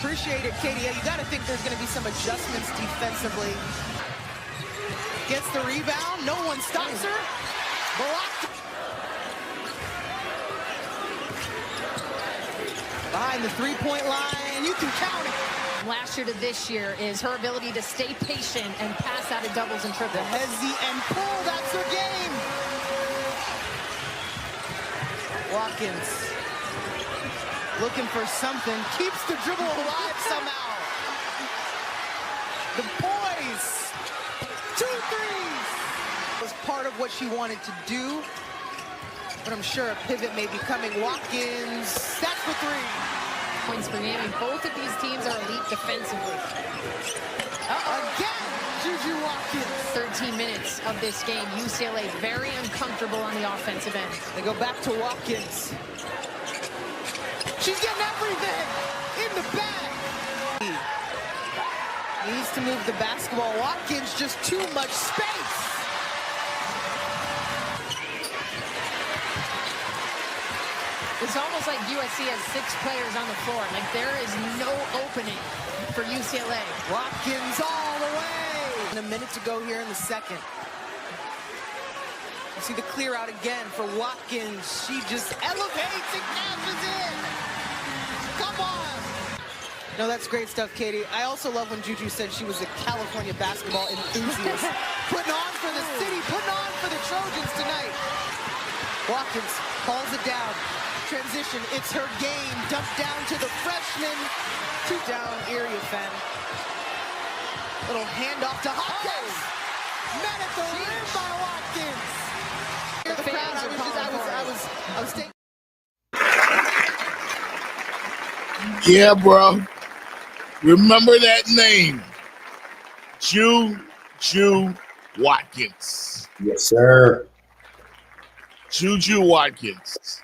appreciate it, Katie. You got to think there's going to be some adjustments defensively. Gets the rebound. No one stops her. Blocked. Behind the three-point line. You can count it. Last year to this year is her ability to stay patient and pass out of doubles and triples. The hezzy and pull. That's her game. Watkins looking for something. Keeps the dribble alive somehow. The boys. 2 threes. Was part of what she wanted to do. But I'm sure a pivot may be coming. Watkins. That's for 3. Points for Miami. Both of these teams are elite defensively. Again, Juju Watkins. 13 minutes of this game. UCLA very uncomfortable on the offensive end. They go back to Watkins. She's getting everything in the bag. Needs to move the basketball. Watkins just too much space. It's almost like USC has 6 players on the floor. Like there is no opening for UCLA. Watkins all the way. And a minute to go here in the second. You see the clear out again for Watkins. She just elevates and cashes in. Come on. No, that's great stuff, Katie. I also love when Juju said she was a California basketball enthusiast. Putting on for the city, putting on for the Trojans tonight. Watkins calls it down. Transition, it's her game. Dump down to the freshman. 2 down, area fan. Little handoff to Hopkins. Met at the rim by Watkins. Hear the crowd. I was staying. Yeah, bro. Remember that name. Juju Watkins. Yes, sir. Juju Watkins.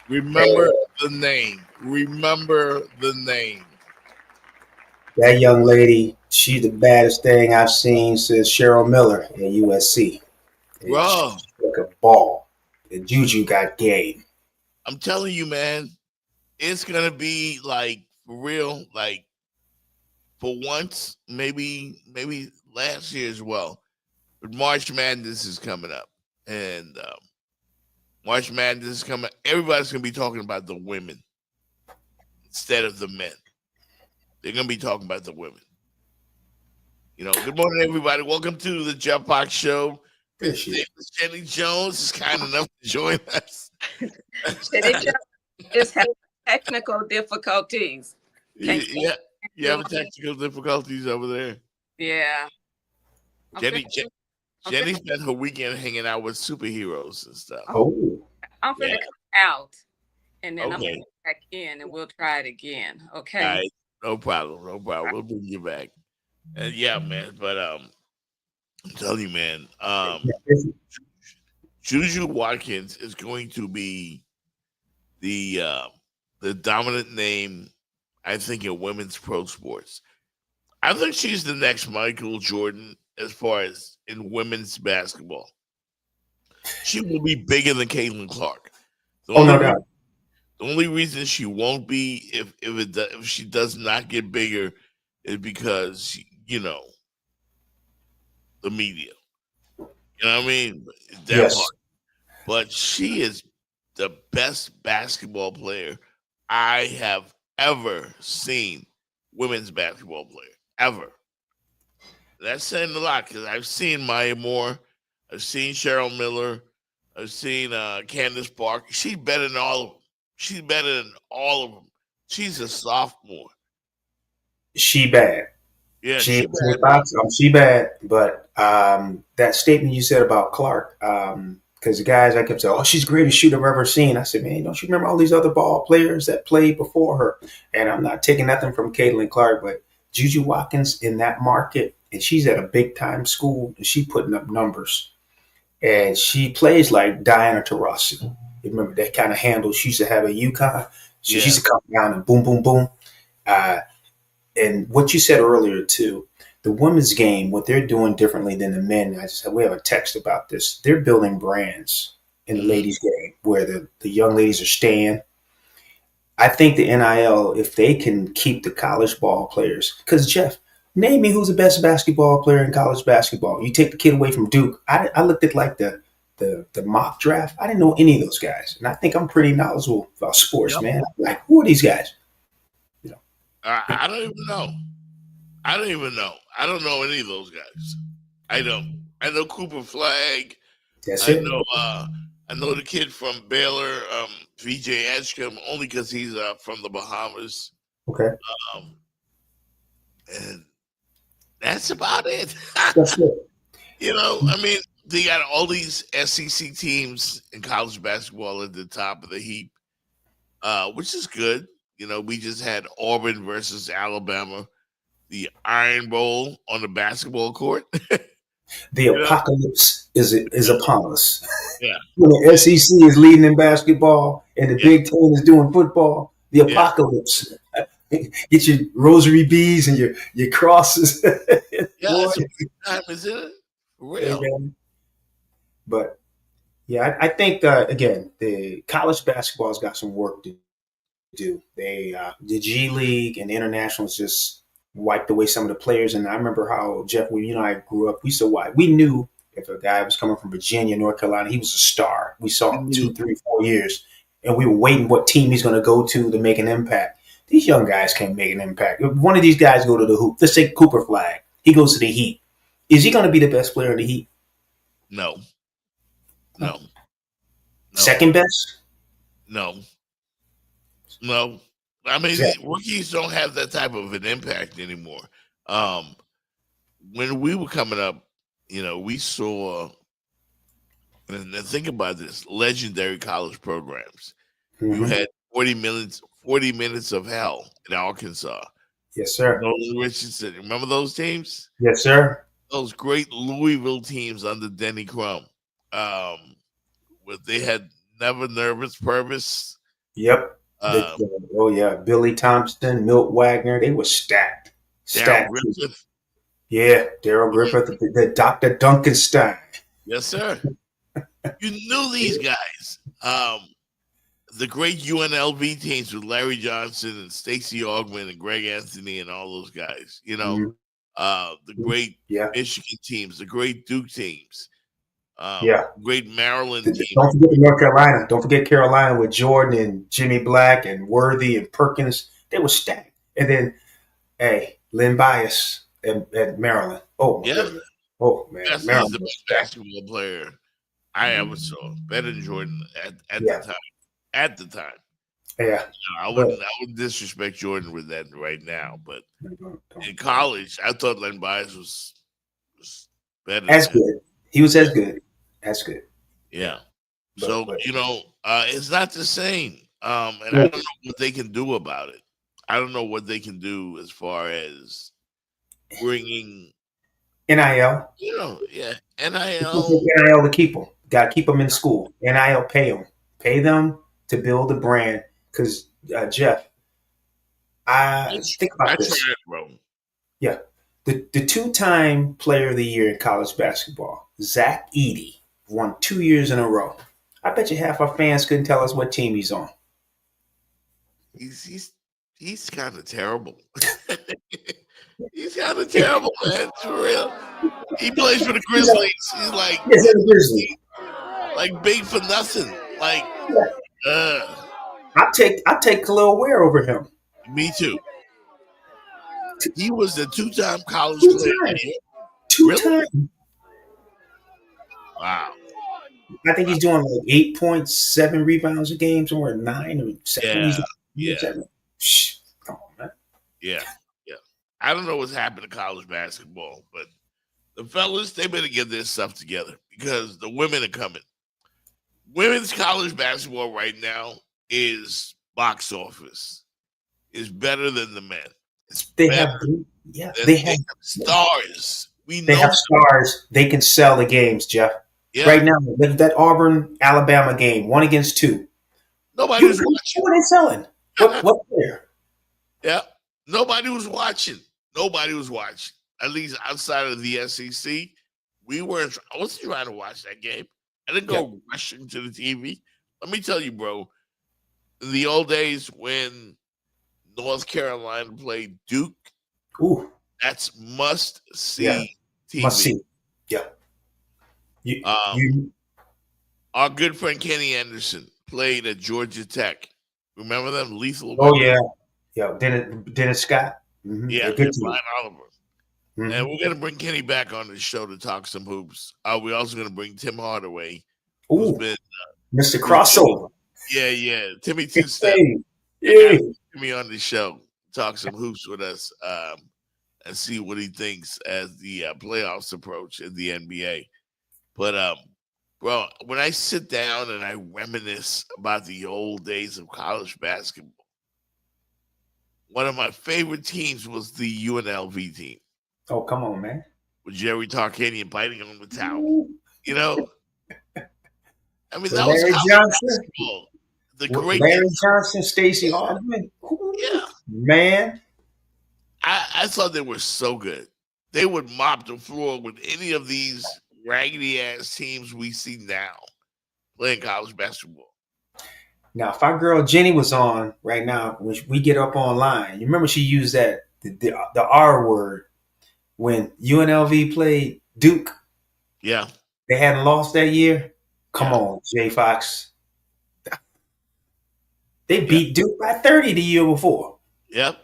Remember the name. Remember the name. That young lady, she's the baddest thing I've seen since Cheryl Miller at USC. Bro. She took a ball. And Juju got game. I'm telling you, man, it's going to be like, for real, like, for once, maybe last year as well. But March Madness is coming up. And March Madness is coming. Everybody's going to be talking about the women instead of the men. They're going to be talking about the women. You know, good morning, everybody. Welcome to the Jeff Fox Show. Jenny Jones is kind enough to join us. Jenny Jones is having technical difficulties. Yeah, you have technical difficulties over there. Yeah. Jenny spent her weekend hanging out with superheroes and stuff. Oh. I'm going to come out, and then I'm going to come back in, and we'll try it again. Okay. All right. No problem. We'll bring you back. And yeah, man. But I'm telling you, man. Juju Watkins is going to be the dominant name, I think, in women's pro sports. I think she's the next Michael Jordan as far as in women's basketball. She will be bigger than Caitlin Clark. No doubt. The only reason she won't be if she does not get bigger is because, you know, the media. You know what I mean? That part. But she is the best basketball player I have ever seen, women's basketball player, ever. That's saying a lot because I've seen Maya Moore, I've seen Cheryl Miller, I've seen Candace Parker. She's better than all of them. She's better than all of them. She's a sophomore. She bad. Yeah, she bad. But that statement you said about Clark, because the guys I kept saying, "Oh, she's the greatest shooter I've ever seen." I said, "Man, don't you remember all these other ball players that played before her?" And I'm not taking nothing from Caitlin Clark, but Juju Watkins in that market, and she's at a big time school, and she putting up numbers, and she plays like Diana Taurasi. You remember that kind of handle she used to have at UConn? She used to come down and boom, boom, boom. And what you said earlier too, the women's game, what they're doing differently than the men. We have a text about this. They're building brands in the ladies' game where the young ladies are staying. I think the NIL, if they can keep the college ball players, because Jeff, name me who's the best basketball player in college basketball. You take the kid away from Duke. I looked at like the mock draft. I didn't know any of those guys, and I think I'm pretty knowledgeable about sports, Yep. man. Like, who are these guys? I don't even know. I don't even know. I don't know any of those guys. I don't. I know Cooper Flag. That's I it. know. I know the kid from Baylor, VJ Edgecombe, only because he's from the Bahamas. Okay, And that's about it. that's it. You know, I mean, they got all these SEC teams in college basketball at the top of the heap, which is good. You know, we just had Auburn versus Alabama, the Iron Bowl on the basketball court. The apocalypse is upon us. Yeah. When the SEC is leading in basketball and the Big Ten is doing football, the apocalypse. Get your rosary beads and your crosses. Yeah, it's a big time, isn't it? For real. But yeah, I think again, the college basketball's got some work to do. They the G League and the internationals just wiped away some of the players. And I remember how Jeff, when you and I grew up, we used to watch. We knew if a guy was coming from Virginia, North Carolina, he was a star. We saw him 2, 3, 4 years, and we were waiting what team he's going to go to make an impact. These young guys can't make an impact. If one of these guys go to the hoop, let's say Cooper Flag, he goes to the Heat. Is he going to be the best player in the Heat? No. No. Second best? No. No. I mean, rookies don't have that type of an impact anymore. When we were coming up, you know, we saw, and think about this, legendary college programs. You had 40 minutes of hell in Arkansas. Yes, sir. Nolan Richardson. Remember those teams? Yes, sir. Those great Louisville teams under Denny Crum. They had Never Nervous Purvis. Yep. Billy Thompson, Milt Wagner, they were stacked. Darryl Griffith. Yeah, Darryl Griffith, the Dr. Duncanstein. Yes, sir. You knew these guys. The great UNLV teams with Larry Johnson and Stacey Augmon and Greg Anthony and all those guys. You know, the great Michigan teams, the great Duke teams. Great Maryland team. Don't forget North Carolina. Don't forget Carolina with Jordan and Jimmy Black and Worthy and Perkins. They were stacked. And then, Len Bias at Maryland. Oh, my goodness. Oh, man. He's the best basketball player I ever saw. Better than Jordan at the time. At the time. Yeah. I wouldn't disrespect Jordan with that right now. But in college, I thought Len Bias was better. As good. He was as good. That's good. Yeah. You know, it's not the same. And I don't know what they can do about it. I don't know what they can do as far as bringing NIL. You know, NIL. NIL to keep them. Got to keep them in school. NIL, pay them. Pay them to build a brand. Because, Jeff, think about this. Tried, bro. Yeah. The 2-time player of the year in college basketball, Zach Edey, won 2 years in a row. I bet you half our fans couldn't tell us what team he's on. He's kind of terrible. He's kind of terrible, man. For real. He plays for the Grizzlies. He's like big for nothing. Like, I'll take Khalil Ware over him. Me too. He was the 2-time college player. 2-time. Wow. I think he's doing like 8.7 rebounds a game, somewhere 9 or 7. Come on, man. Yeah. I don't know what's happened to college basketball, but the fellas, they better get their stuff together because the women are coming. Women's college basketball right now is box office. Is better than the men. They have stars. They have stars. They can sell the games, Jeff. Yeah. Right now, that Auburn Alabama game, 1-2. Nobody was watching. What are they selling? What player? Yeah. Nobody was watching. Nobody was watching. At least outside of the SEC. I wasn't trying to watch that game. I didn't go rushing to the TV. Let me tell you, bro, in the old days when North Carolina played Duke, Ooh, that's must see yeah, TV. must see. Yeah. Our good friend Kenny Anderson played at Georgia Tech. Remember them? Lethal Oh Weapon? yeah. Dennis Scott. Mm-hmm. Yeah, good and team. Brian Oliver. Mm-hmm. And we're gonna bring Kenny back on the show to talk some hoops. We're also gonna bring Tim Hardaway, who's Ooh, been Mr. Crossover. yeah, Timmy Two Step. Yeah. Timmy on the show, talk some hoops with us, and see what he thinks as the playoffs approach in the NBA. But bro, when I sit down and I reminisce about the old days of college basketball, one of my favorite teams was the UNLV team Oh, come on, man. with Jerry Tarkanian biting on the towel. You know, I mean, that was Larry college Johnson. basketball. The great Larry Johnson, Stacey Augmon. Yeah. Man. I thought they were so good. They would mop the floor with any of these raggedy ass teams we see now playing college basketball. Now, if our girl Jenny was on right now, when we get up online, you remember she used that the R word when UNLV played Duke. Yeah, they hadn't lost that year. Come on, Jay Fox. They beat Duke by 30 the year before. Yep.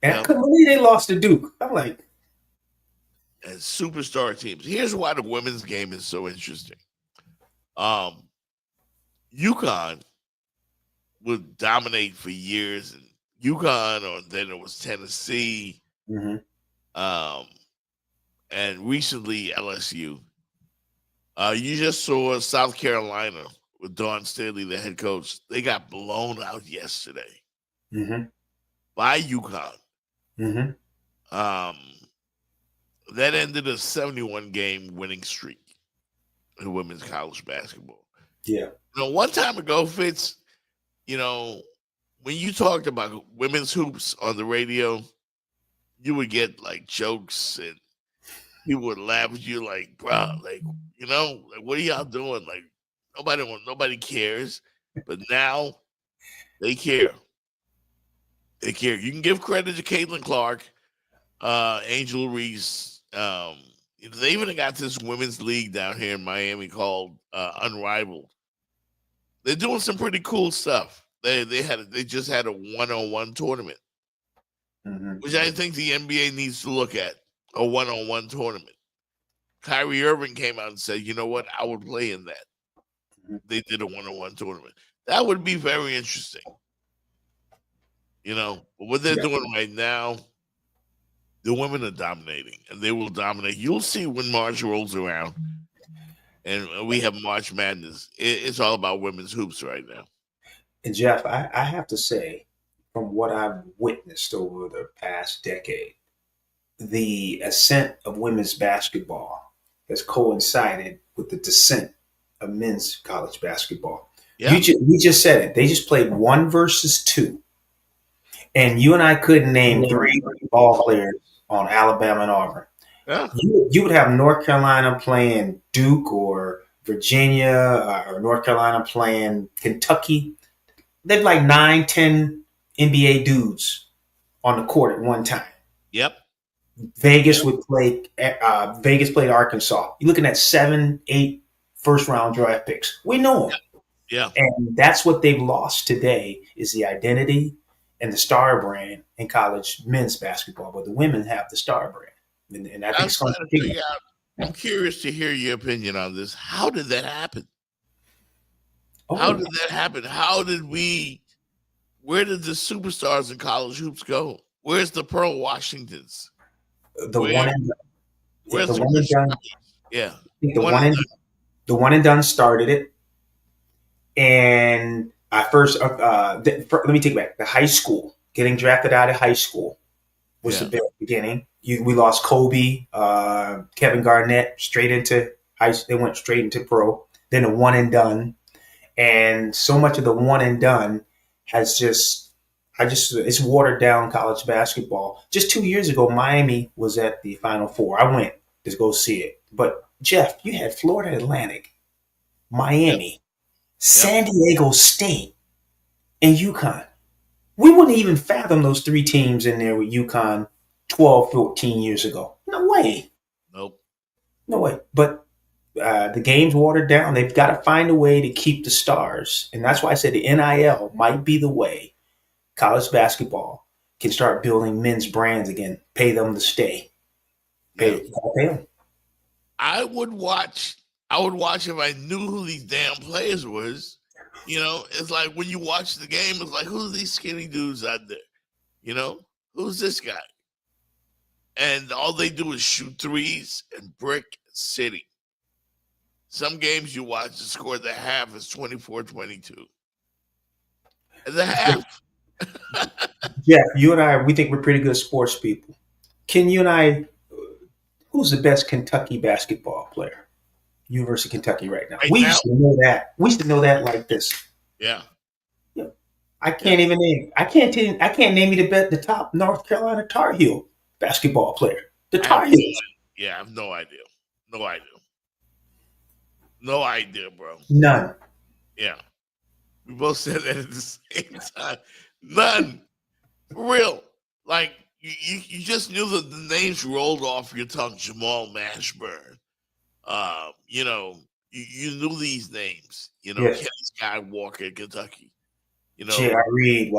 And I couldn't believe they lost to Duke. I'm like, and superstar teams. Here's why the women's game is so interesting. UConn would dominate for years, and UConn, or then it was Tennessee, and recently LSU. You just saw South Carolina with Dawn Staley, the head coach. They got blown out yesterday by UConn. That ended a 71-game winning streak in women's college basketball. Yeah. One time ago, Fitz, when you talked about women's hoops on the radio, you would get like jokes and people would laugh at you like, bro, like, what are y'all doing? Like, nobody cares. But now they care. They care. You can give credit to Caitlin Clark, Angel Reese. They even got this women's league down here in Miami called Unrivaled. They're doing some pretty cool stuff. They just had a 1-on-1 tournament, which I think the NBA needs to look at, a 1-on-1 tournament. Kyrie Irving came out and said, you know what, I would play in that. They did a 1-on-1 tournament. That would be very interesting. But what they're doing right now, the women are dominating, and they will dominate. You'll see when March rolls around, and we have March Madness. It's all about women's hoops right now. And Jeff, I have to say, from what I've witnessed over the past decade, the ascent of women's basketball has coincided with the descent of men's college basketball. Yeah. You just said it. They just played 1 versus 2. And you and I couldn't name 3 ball players on Alabama and Auburn. Yeah. You would have North Carolina playing Duke or Virginia or North Carolina playing Kentucky. They'd like 9, 10 NBA dudes on the court at one time. Yep. Vegas would play. Vegas played Arkansas. You're looking at 7, 8 first-round draft picks. We know them. Yeah. And that's what they've lost today is the identity and the star brand in college men's basketball. But the women have the star brand. And I think I'm curious to hear your opinion on this. How did that happen? How did that happen? Where did the superstars in college hoops go? Where's the Pearl Washingtons? The one and done. Yeah. The one and done started it. And I first, let me take it back. The high school, getting drafted out of high school was the beginning. We lost Kobe, Kevin Garnett, straight into they went straight into pro. Then a one and done. And so much of the one and done has it's watered down college basketball. Just 2 years ago, Miami was at the Final Four. I went to go see it. But Jeff, you had Florida Atlantic, Miami, San Diego State, and UConn. We wouldn't even fathom those 3 teams in there with UConn 12, 14 years ago. No way. Nope. No way. But the game's watered down. They've got to find a way to keep the stars. And that's why I said the NIL might be the way college basketball can start building men's brands again. Pay them to stay. Pay them. I would watch if I knew who these damn players was. You know, it's like when you watch the game, it's like, who's these skinny dudes out there? You know, who's this guy? And all they do is shoot threes and brick city. Some games you watch, the score at the half is 24-22. At the half. Jeff, you and I, we think we're pretty good sports people. Can you and I, who's the best Kentucky basketball player? University of Kentucky right now. We used to know that. We used to know that like this. Yeah. I can't even name. I can't name you the top North Carolina Tar Heel basketball player. The Tar Heels. Yeah, I have no idea. No idea, bro. None. Yeah. We both said that at the same time. None. For real. Like, you just knew that the names rolled off your tongue. Jamal Mashburn. You know, you knew these names. You know, yes. Kenny Skywalker, Kentucky. You know, J.R. Reed.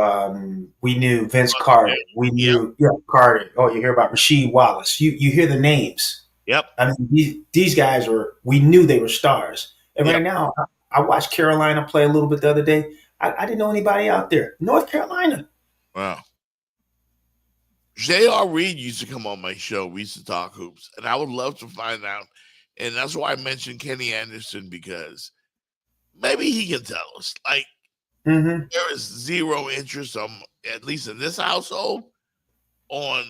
We knew Vince Carter. We knew Carter. Oh, you hear about Rasheed Wallace. You hear the names. Yep. I mean, these guys we knew they were stars. And right now, I watched Carolina play a little bit the other day. I didn't know anybody out there. North Carolina. Wow. J.R. Reed used to come on my show. We used to talk hoops. And I would love to find out. And that's why I mentioned Kenny Anderson, because maybe he can tell us. Like, there is zero interest, at least in this household, on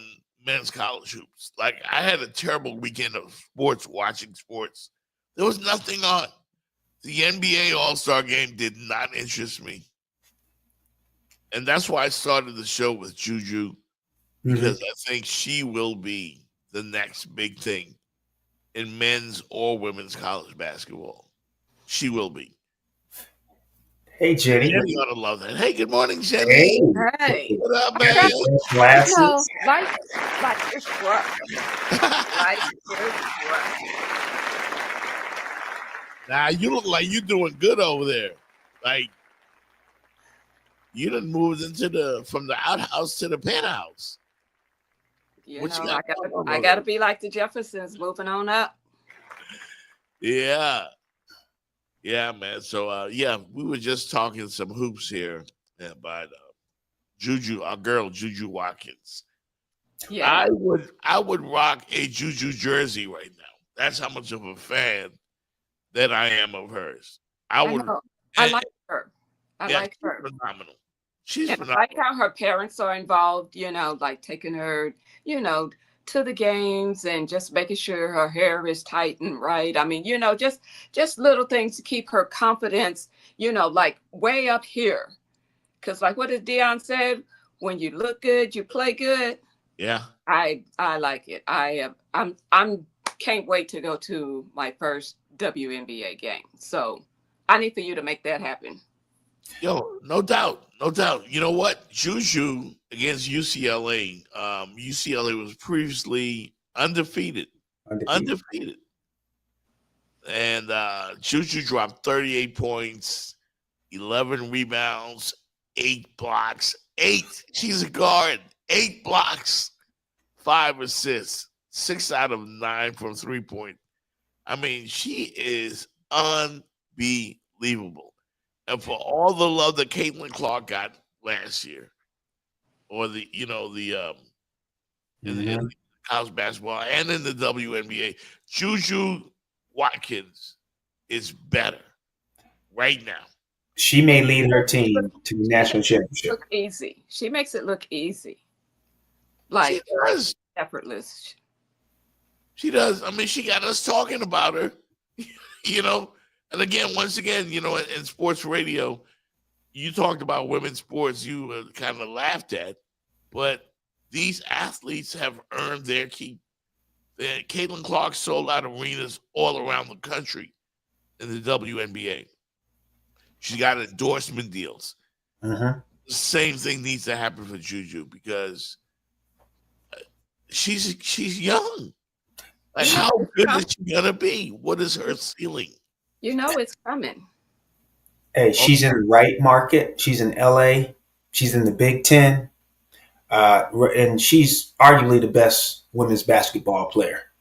men's college hoops. Like, I had a terrible weekend of watching sports. There was nothing on. The NBA All-Star Game did not interest me. And that's why I started the show with Juju, because I think she will be the next big thing in men's or women's college basketball. She will be. Hey, Jenny. You ought to love that. Hey, good morning, Jenny. Hey. What up, man? Glasses. You know, life is rough. Life is rough. Nah, you look like you're doing good over there. Like, you done moved from the outhouse to the penthouse. You know, I gotta be like the Jeffersons, moving on up. Yeah. Yeah, man. So, we were just talking some hoops here about Juju, our girl, Juju Watkins. Yeah. I would rock a Juju jersey right now. That's how much of a fan that I am of hers. I like her. I like her. Phenomenal. She's phenomenal. I like how her parents are involved, you know, like taking her, you know, to the games and just making sure her hair is tight and right. I mean, you know, just little things to keep her confidence, you know, like way up here. Because like what did Deion said, when you look good, you play good. Yeah. I like it. I'm can't wait to go to my first WNBA game. So I need for you to make that happen. Yo, no doubt. You know what? Juju against UCLA. UCLA was previously undefeated. And Juju dropped 38 points, 11 rebounds, 8 blocks. 8. She's a guard. 8 blocks, 5 assists, 6 out of 9 from 3-point. I mean, she is unbelievable. And for all the love that Caitlin Clark got last year, or in college basketball and in the WNBA, Juju Watkins is better right now. She may lead her team to the national championship. Look easy. She makes it look easy. Like effortless. She does. I mean, she got us talking about her, you know. And once again, you know, in sports radio, you talked about women's sports, you kind of laughed at, but these athletes have earned their keep. Caitlin Clark sold out arenas all around the country in the WNBA. She got endorsement deals. the same thing needs to happen for Juju because she's young. Like, how good is she gonna be? What is her ceiling? You know it's coming. Hey, she's in the right market. She's in LA. She's in the Big Ten. And she's arguably the best women's basketball player.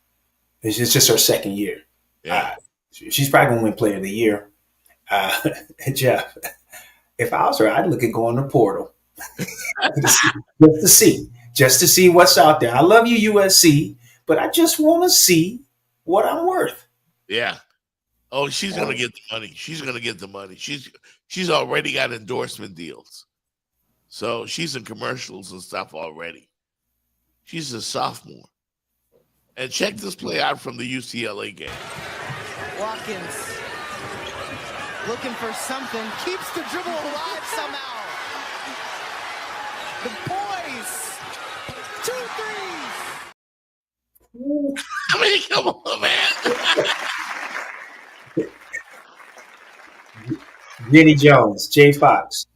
It's just her second year. Yeah. She's probably going to win Player of the Year. Jeff, if I was her, I'd look at going to portal just to see what's out there. I love you, USC, but I just want to see what I'm worth. Yeah. Oh, she's gonna get the money. She's gonna get the money. She's already got endorsement deals, so she's in commercials and stuff already. She's a sophomore, and check this play out from the UCLA game. Watkins looking for something, keeps the dribble alive somehow. The boys, 2 threes. I mean, come on, man. Jenny Jones, Jay Fox.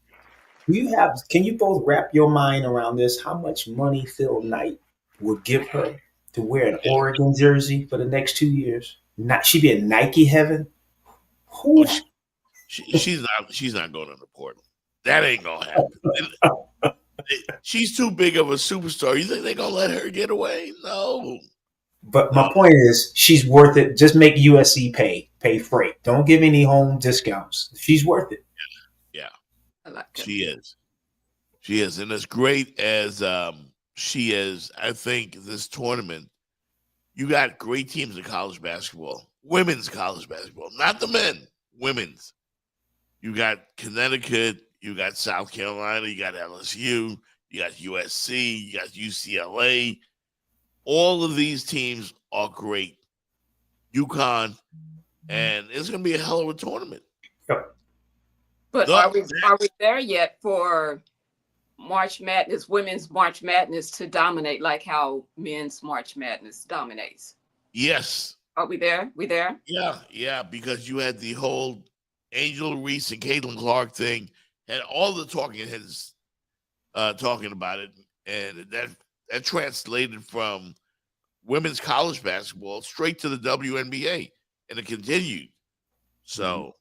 Can you both wrap your mind around this? How much money Phil Knight would give her to wear an Oregon jersey for the next 2 years? She'd be in Nike heaven. Oh, she's not going on the portal. That ain't gonna happen. She's too big of a superstar. You think they're gonna let her get away? No. But my point is, she's worth it. Just make USC pay freight. Don't give any home discounts. She's worth it. Yeah, I like it. she is. She is, and as great as she is, I think this tournament, you got great teams in college basketball, women's college basketball, not the men, women's. You got Connecticut, you got South Carolina, you got LSU, you got USC, you got UCLA. All of these teams are great. UConn, and it's going to be a hell of a tournament. Yep. But are we there yet for March Madness, women's March Madness to dominate like how men's March Madness dominates? Yes. Are we there? We there? Yeah, because you had the whole Angel Reese and Caitlin Clark thing, and all the talking heads talking about it, and that translated from women's college basketball straight to the WNBA, and it continued. So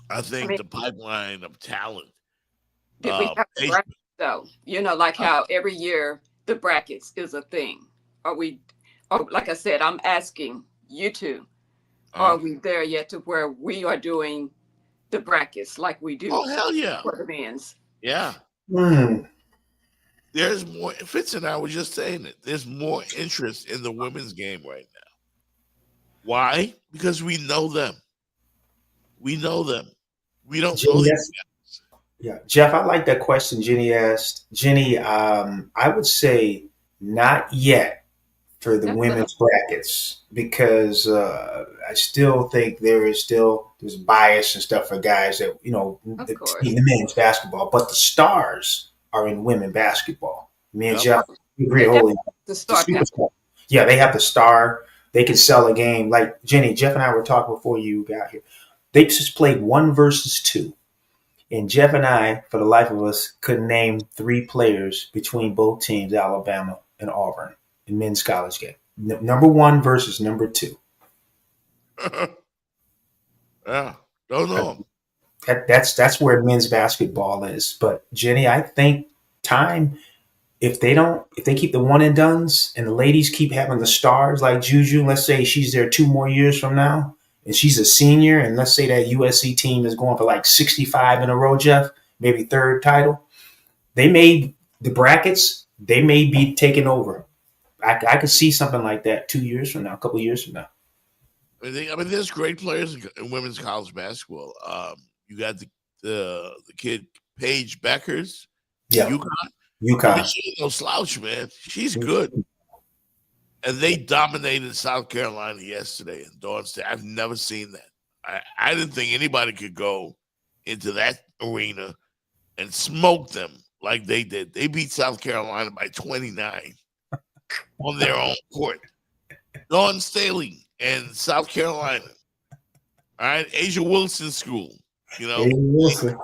I think the pipeline of talent. Did we have the brackets, though? You know, like how every year the brackets is a thing. Are we, like I said, I'm asking you two, are we there yet to where we are doing the brackets like we do? Oh, hell yeah. For the men's. Yeah. There's more. Fitz and I were just saying it. There's more interest in the women's game right now. Why? Because we know them. We know them. We don't know them. Yeah, Jeff, I like that question Jenny asked. Jenny, I would say not yet for the women's brackets because I still think there's bias and stuff for guys that, the men's basketball, but the stars are in women basketball. Me and Jeff agree wholly. Yeah, they have the star. They can sell a game. Like Jenny, Jeff and I were talking before you got here. They just played 1 versus 2. And Jeff and I, for the life of us, couldn't name 3 players between both teams, Alabama and Auburn, in men's college game. Number 1 versus number 2. Yeah, don't know. That's where men's basketball is. But Jenny, I think if they keep the one and dones and the ladies keep having the stars like Juju, let's say she's there 2 more years from now and she's a senior, and let's say that USC team is going for like 65 in a row, Jeff, maybe 3rd title. They may be taking over. I could see something like that 2 years from now, a couple of years from now. I mean, there's great players in women's college basketball. You got the kid Paige Beckers, UConn. She's no slouch, man. She's good. And they dominated South Carolina yesterday in Dawn State. I've never seen that. I didn't think anybody could go into that arena and smoke them like they did. They beat South Carolina by 29 on their own court. Dawn Staley and South Carolina. All right, Asia Wilson School. You know, David Wilson.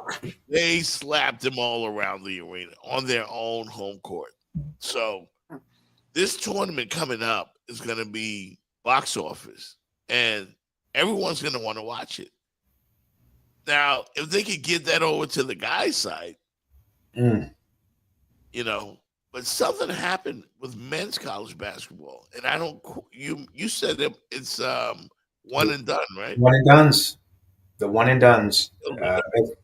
they slapped them all around the arena on their own home court. So this tournament coming up is going to be box office, and everyone's going to want to watch it. Now, if they could get that over to the guys' side, Mm. you know, but something happened with men's college basketball, and I don't. You said that it's one and done, right? One and dones. The one and dones.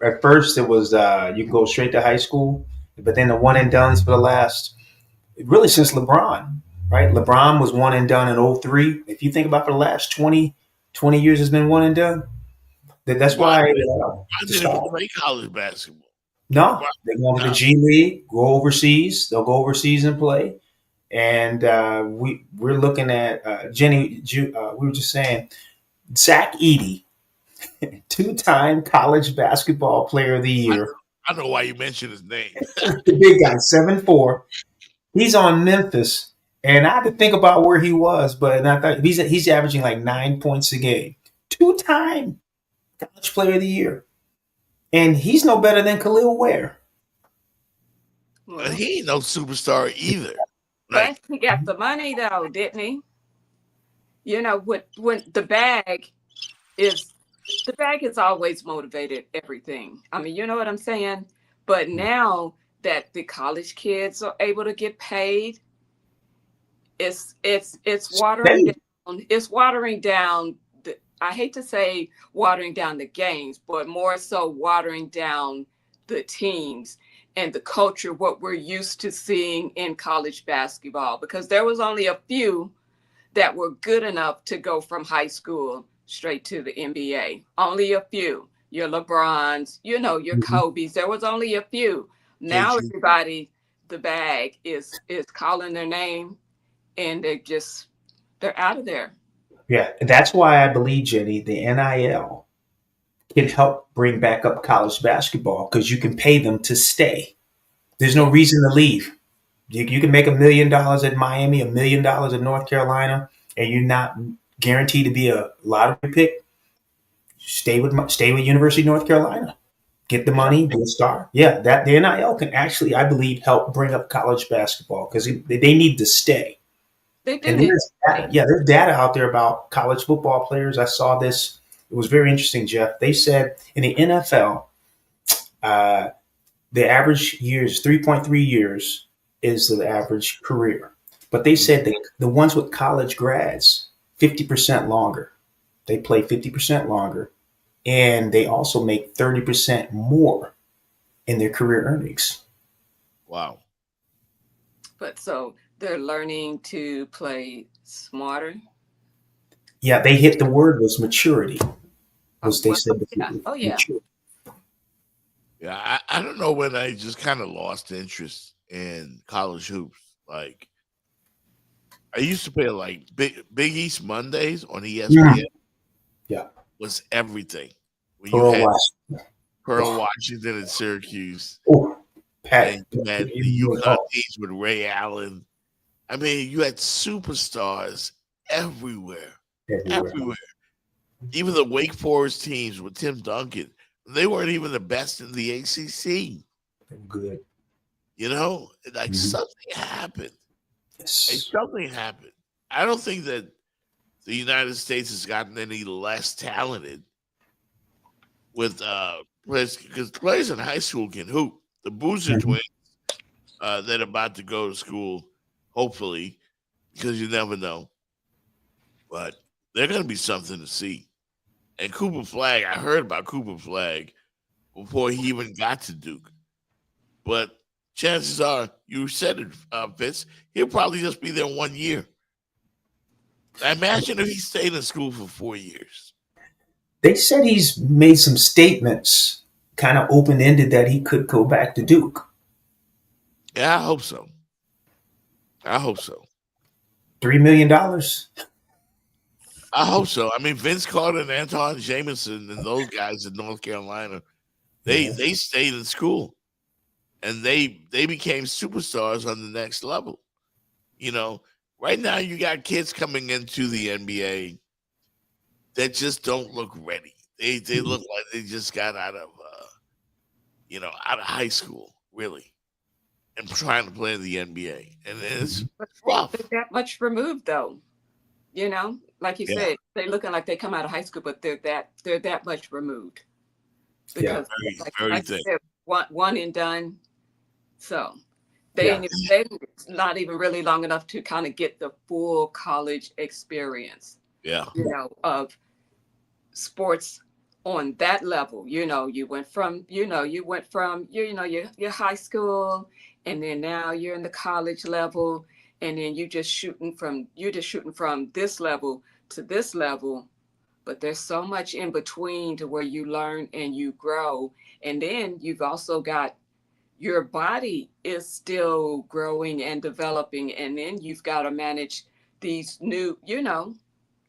At first, it was you can go straight to high school, but then the one and dones for the last, really since LeBron, right? LeBron was one and done in '03. If you think about for the last 20 years, has been one and done. That's why. I didn't even play college basketball. No, they go to the G League, go overseas. They'll go overseas and play. And we're looking at Jenny. We were just saying Zach Edey, 2-time college basketball player of the year. I don't know why you mentioned his name. The big guy, 7'4". He's on Memphis, and I had to think about where he was, but I thought he's averaging like 9 points a game. 2-time college player of the year. And he's no better than Khalil Ware. But he ain't no superstar either. But he got the money though, didn't he? You know, when the bag has always motivated everything. I mean, you know what I'm saying? But now that the college kids are able to get paid, it's watering down. It's watering down. I hate to say watering down the games, but more so watering down the teams and the culture, what we're used to seeing in college basketball, because there was only a few that were good enough to go from high school straight to the NBA. Only a few. Your LeBrons, you know, your Kobe's. There was only a few. Now everybody, the bag is calling their name, and they're out of there. Yeah, that's why I believe, Jenny, the NIL can help bring back up college basketball because you can pay them to stay. There's no reason to leave. You can make $1 million at Miami, $1 million at North Carolina, and you're not guaranteed to be a lottery pick. Stay with University of North Carolina. Get the money, be a star. Yeah, that the NIL can actually, I believe, help bring up college basketball because they need to stay. There's data out there about college football players. I saw this. It was very interesting, Jeff. They said in the NFL, the average years, 3.3 years is the average career. But they said the ones with college grads, 50% longer. They play 50% longer. And they also make 30% more in their career earnings. Wow. But so they're learning to play smarter. Yeah, they hit the word was maturity. As they said before. Oh, yeah. Maturity. Yeah, I don't know when I just kind of lost interest in college hoops. Like, I used to play like Big East Mondays on ESPN. Yeah. Was everything. When Pearl you had Washington. Pearl Washington and Syracuse. Oh, Pat. And you had the UConn teams with Ray Allen. I mean, you had superstars everywhere. Everywhere. Even the Wake Forest teams with Tim Duncan, they weren't even the best in the ACC. Good. You know, like something happened. Yes. Like, something happened. I don't think that the United States has gotten any less talented with players, because players in high school can hoop. The Boozer twins that are about to go to school, hopefully, because you never know. But they're going to be something to see. And Cooper Flagg, I heard about Cooper Flagg before he even got to Duke. But chances are, you said it, Fitz, he'll probably just be there 1 year. Imagine if he stayed in school for 4 years. They said he's made some statements, kind of open-ended, that he could go back to Duke. Yeah, I hope so. $3 million. I hope so. I mean, Vince Carter and Anton Jameson and those guys in North Carolina, they stayed in school, and they became superstars on the next level. You know, right now you got kids coming into the NBA that just don't look ready. They look like they just got out of out of high school, really, and trying to play in the NBA, and it's rough. They're that much removed, though. Like you said, they're looking like they come out of high school, but they're that much removed. Because very like thin. you said, one and done. So they're not even really long enough to kind of get the full college experience. Yeah. Of sports on that level. You went from your high school, and then now you're in the college level, and then you're just shooting from this level to this level. But there's so much in between to where you learn and you grow. And then you've also got your body is still growing and developing. And then you've got to manage these new,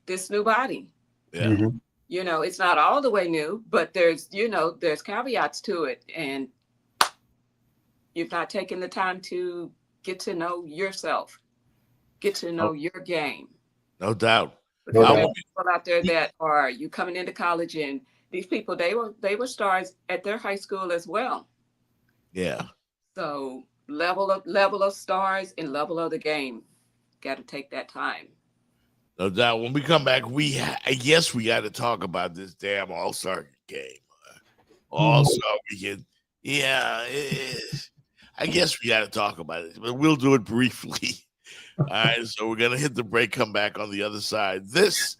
this new body. Yeah. Mm-hmm. It's not all the way new, but there's caveats to it. And you've not taken the time to get to know yourself, get to know your game. No doubt. Because there are people out there that are you coming into college, and these people they were stars at their high school as well. Yeah. So level of stars and level of the game. Got to take that time. No doubt. When we come back, I guess we got to talk about this damn All-Star game. All-Star weekend. Yeah. I guess we got to talk about it, but we'll do it briefly. All right, so we're going to hit the break, come back on the other side. This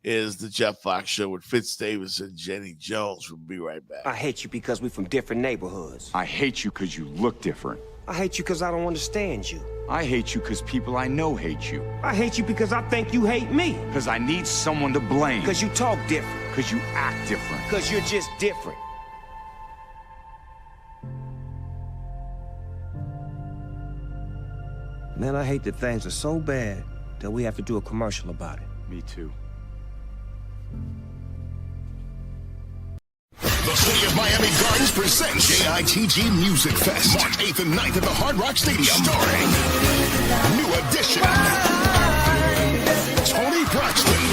is the Jeff Fox Show with Fitz Davis and Jenny Jones. We'll be right back. I hate you because we're from different neighborhoods. I hate you because you look different. I hate you because I don't understand you. I hate you because people I know hate you. I hate you because I think you hate me. Because I need someone to blame. Because you talk different. Because you act different. Because you're just different. Man, I hate that things are so bad that we have to do a commercial about it. Me too. The City of Miami Gardens presents JITG Music Fest, March 8th and 9th at the Hard Rock Stadium, starring New Edition, Tony Braxton,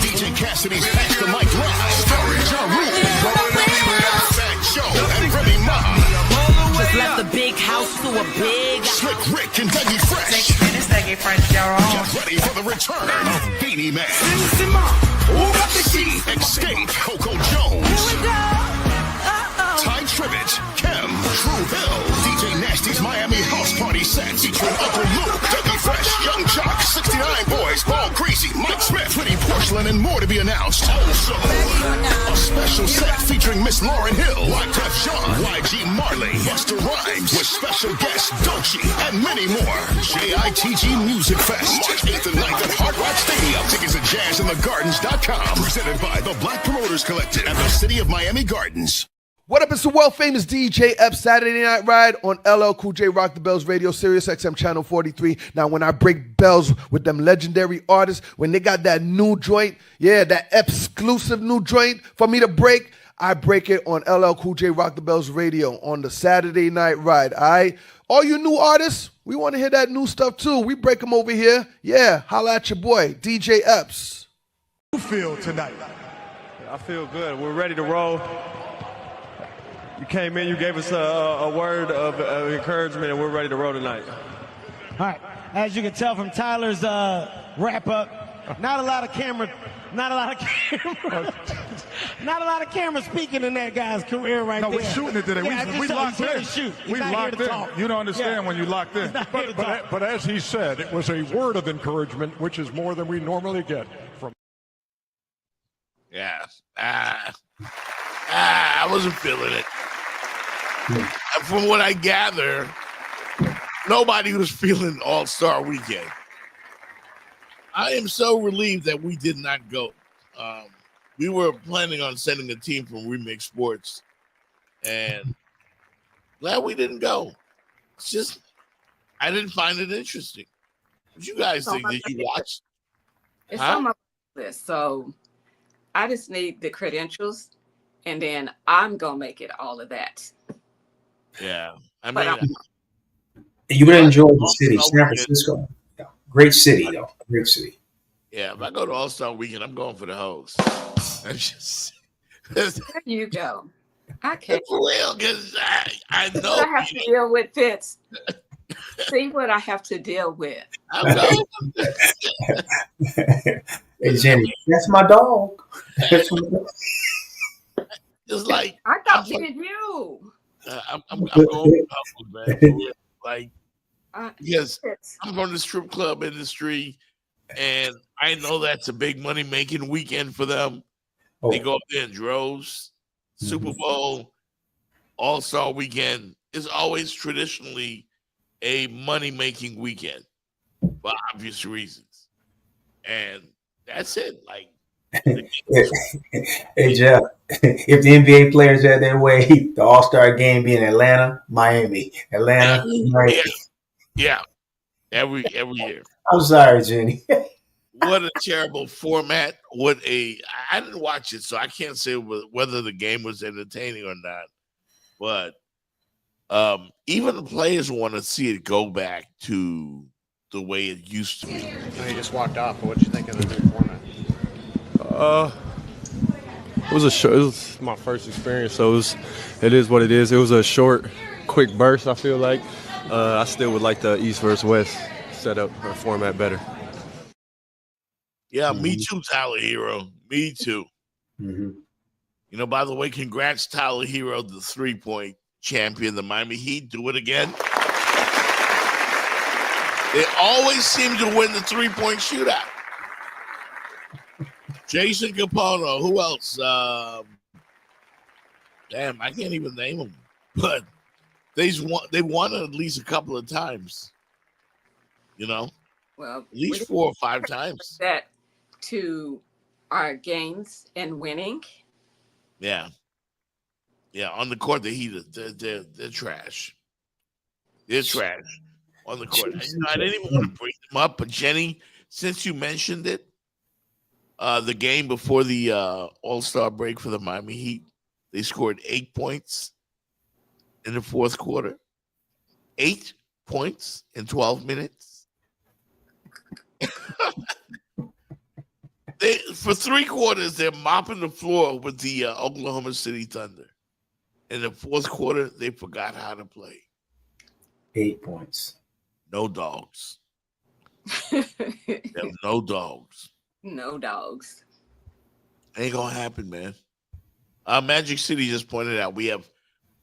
DJ Cassidy's Pass the Mic Live, starring Ja Rule, Fat Joe, and Remy Ma. Just left the big house to a big Slick Rick and Dougie Fresh. Get ready for the return of Beanie Man. Escape, Coco Jones. Ty Tribbett, Kim, True Hill, DJ Nasty's Miami House Party set featuring Uncle Luke, Dougie Fresh, Young Jock, 69 Boys, Paul Greasy, Mike Smith, Pretty Porcelain, and more to be announced. Also, a special set featuring Miss Lauryn Hill, Wyclef Jean, YG Marley, Busta Rhymes, with special guests Doechii, and many more. JITG Music Fest, March 8th and 9th at Hard Rock Stadium. Tickets at jazzinthegardens.com. Presented by the Black Promoters Collective and the City of Miami Gardens. What up, it's the world-famous DJ Ep, Saturday Night Ride on LL Cool J Rock the Bells Radio, Sirius XM Channel 43. Now, when I break bells with them legendary artists, when they got that new joint, that exclusive new joint for me to break, I break it on LL Cool J Rock the Bells Radio on the Saturday Night Ride, all right? All you new artists, we want to hear that new stuff too. We break them over here. Yeah, holla at your boy, DJ Epps. How do you feel tonight? I feel good. We're ready to roll. You came in, you gave us a word of encouragement, and we're ready to roll tonight. All right. As you can tell from Tyler's wrap up, not a lot of camera speaking in that guy's career right there. No, we're shooting it today. We locked in. We locked in. You don't understand when you locked in. But as he said, it was a word of encouragement, which is more than we normally get from. Yeah. I wasn't feeling it. From what I gather, nobody was feeling All-Star Weekend. I am so relieved that we did not go. We were planning on sending a team from Remix Sports, and glad we didn't go. It's just, I didn't find it interesting. What you guys think? Did you watch? It's on my list, so I just need the credentials, and then I'm gonna make it all of that. Yeah, I mean, you would enjoy the city, San Francisco. Yeah. Great city, though. Great city. Yeah, if I go to All-Star Weekend, I'm going for the hoes. I'm just There you go. I can't. for real, because I See know what I have to deal with, Fitz. See what I have to deal with. I know. Hey, Jenny, that's my dog. That's my dog. Just like I thought she did you. I'm going for the hoes, man. For real. Like, yes, I'm from the strip club industry, and I know that's a big money making weekend for them. They go up there in droves. Super Bowl, All-Star Weekend is always traditionally a money making weekend for obvious reasons, and that's it. Like, Hey Jeff, if the NBA players had their way, the All-Star game be in Atlanta, Miami, Atlanta, Miami. Yeah, every year. I'm sorry, Jenny. What a terrible format. I didn't watch it, so I can't say whether the game was entertaining or not. But even the players want to see it go back to the way it used to be. You just walked off, but what did you think of the new format? It was my first experience, so it is what it is. It was a short, quick burst, I feel like. I still would like the East versus West setup or format better. Yeah, me too, Tyler Hero. Me too. You know, by the way, congrats, Tyler Hero, the 3-point champion, the Miami Heat. Do it again. They always seem to win the 3-point shootout. Jason Capono. Who else? Damn, I can't even name them. But they won at least a couple of times. You know? Well, at least 4 or 5 times. That to our games and winning. Yeah. Yeah, on the court, the Heat, they're trash. They're trash on the court. I didn't even want to bring them up, but Jenny, since you mentioned it, the game before the All-Star break for the Miami Heat, they scored 8 points in the fourth quarter. 8 points in 12 minutes. For 3 quarters, they're mopping the floor with the Oklahoma City Thunder. In the fourth quarter, they forgot how to play. 8 points. No dogs. No dogs. No dogs. Ain't gonna happen, man. Magic City just pointed out we have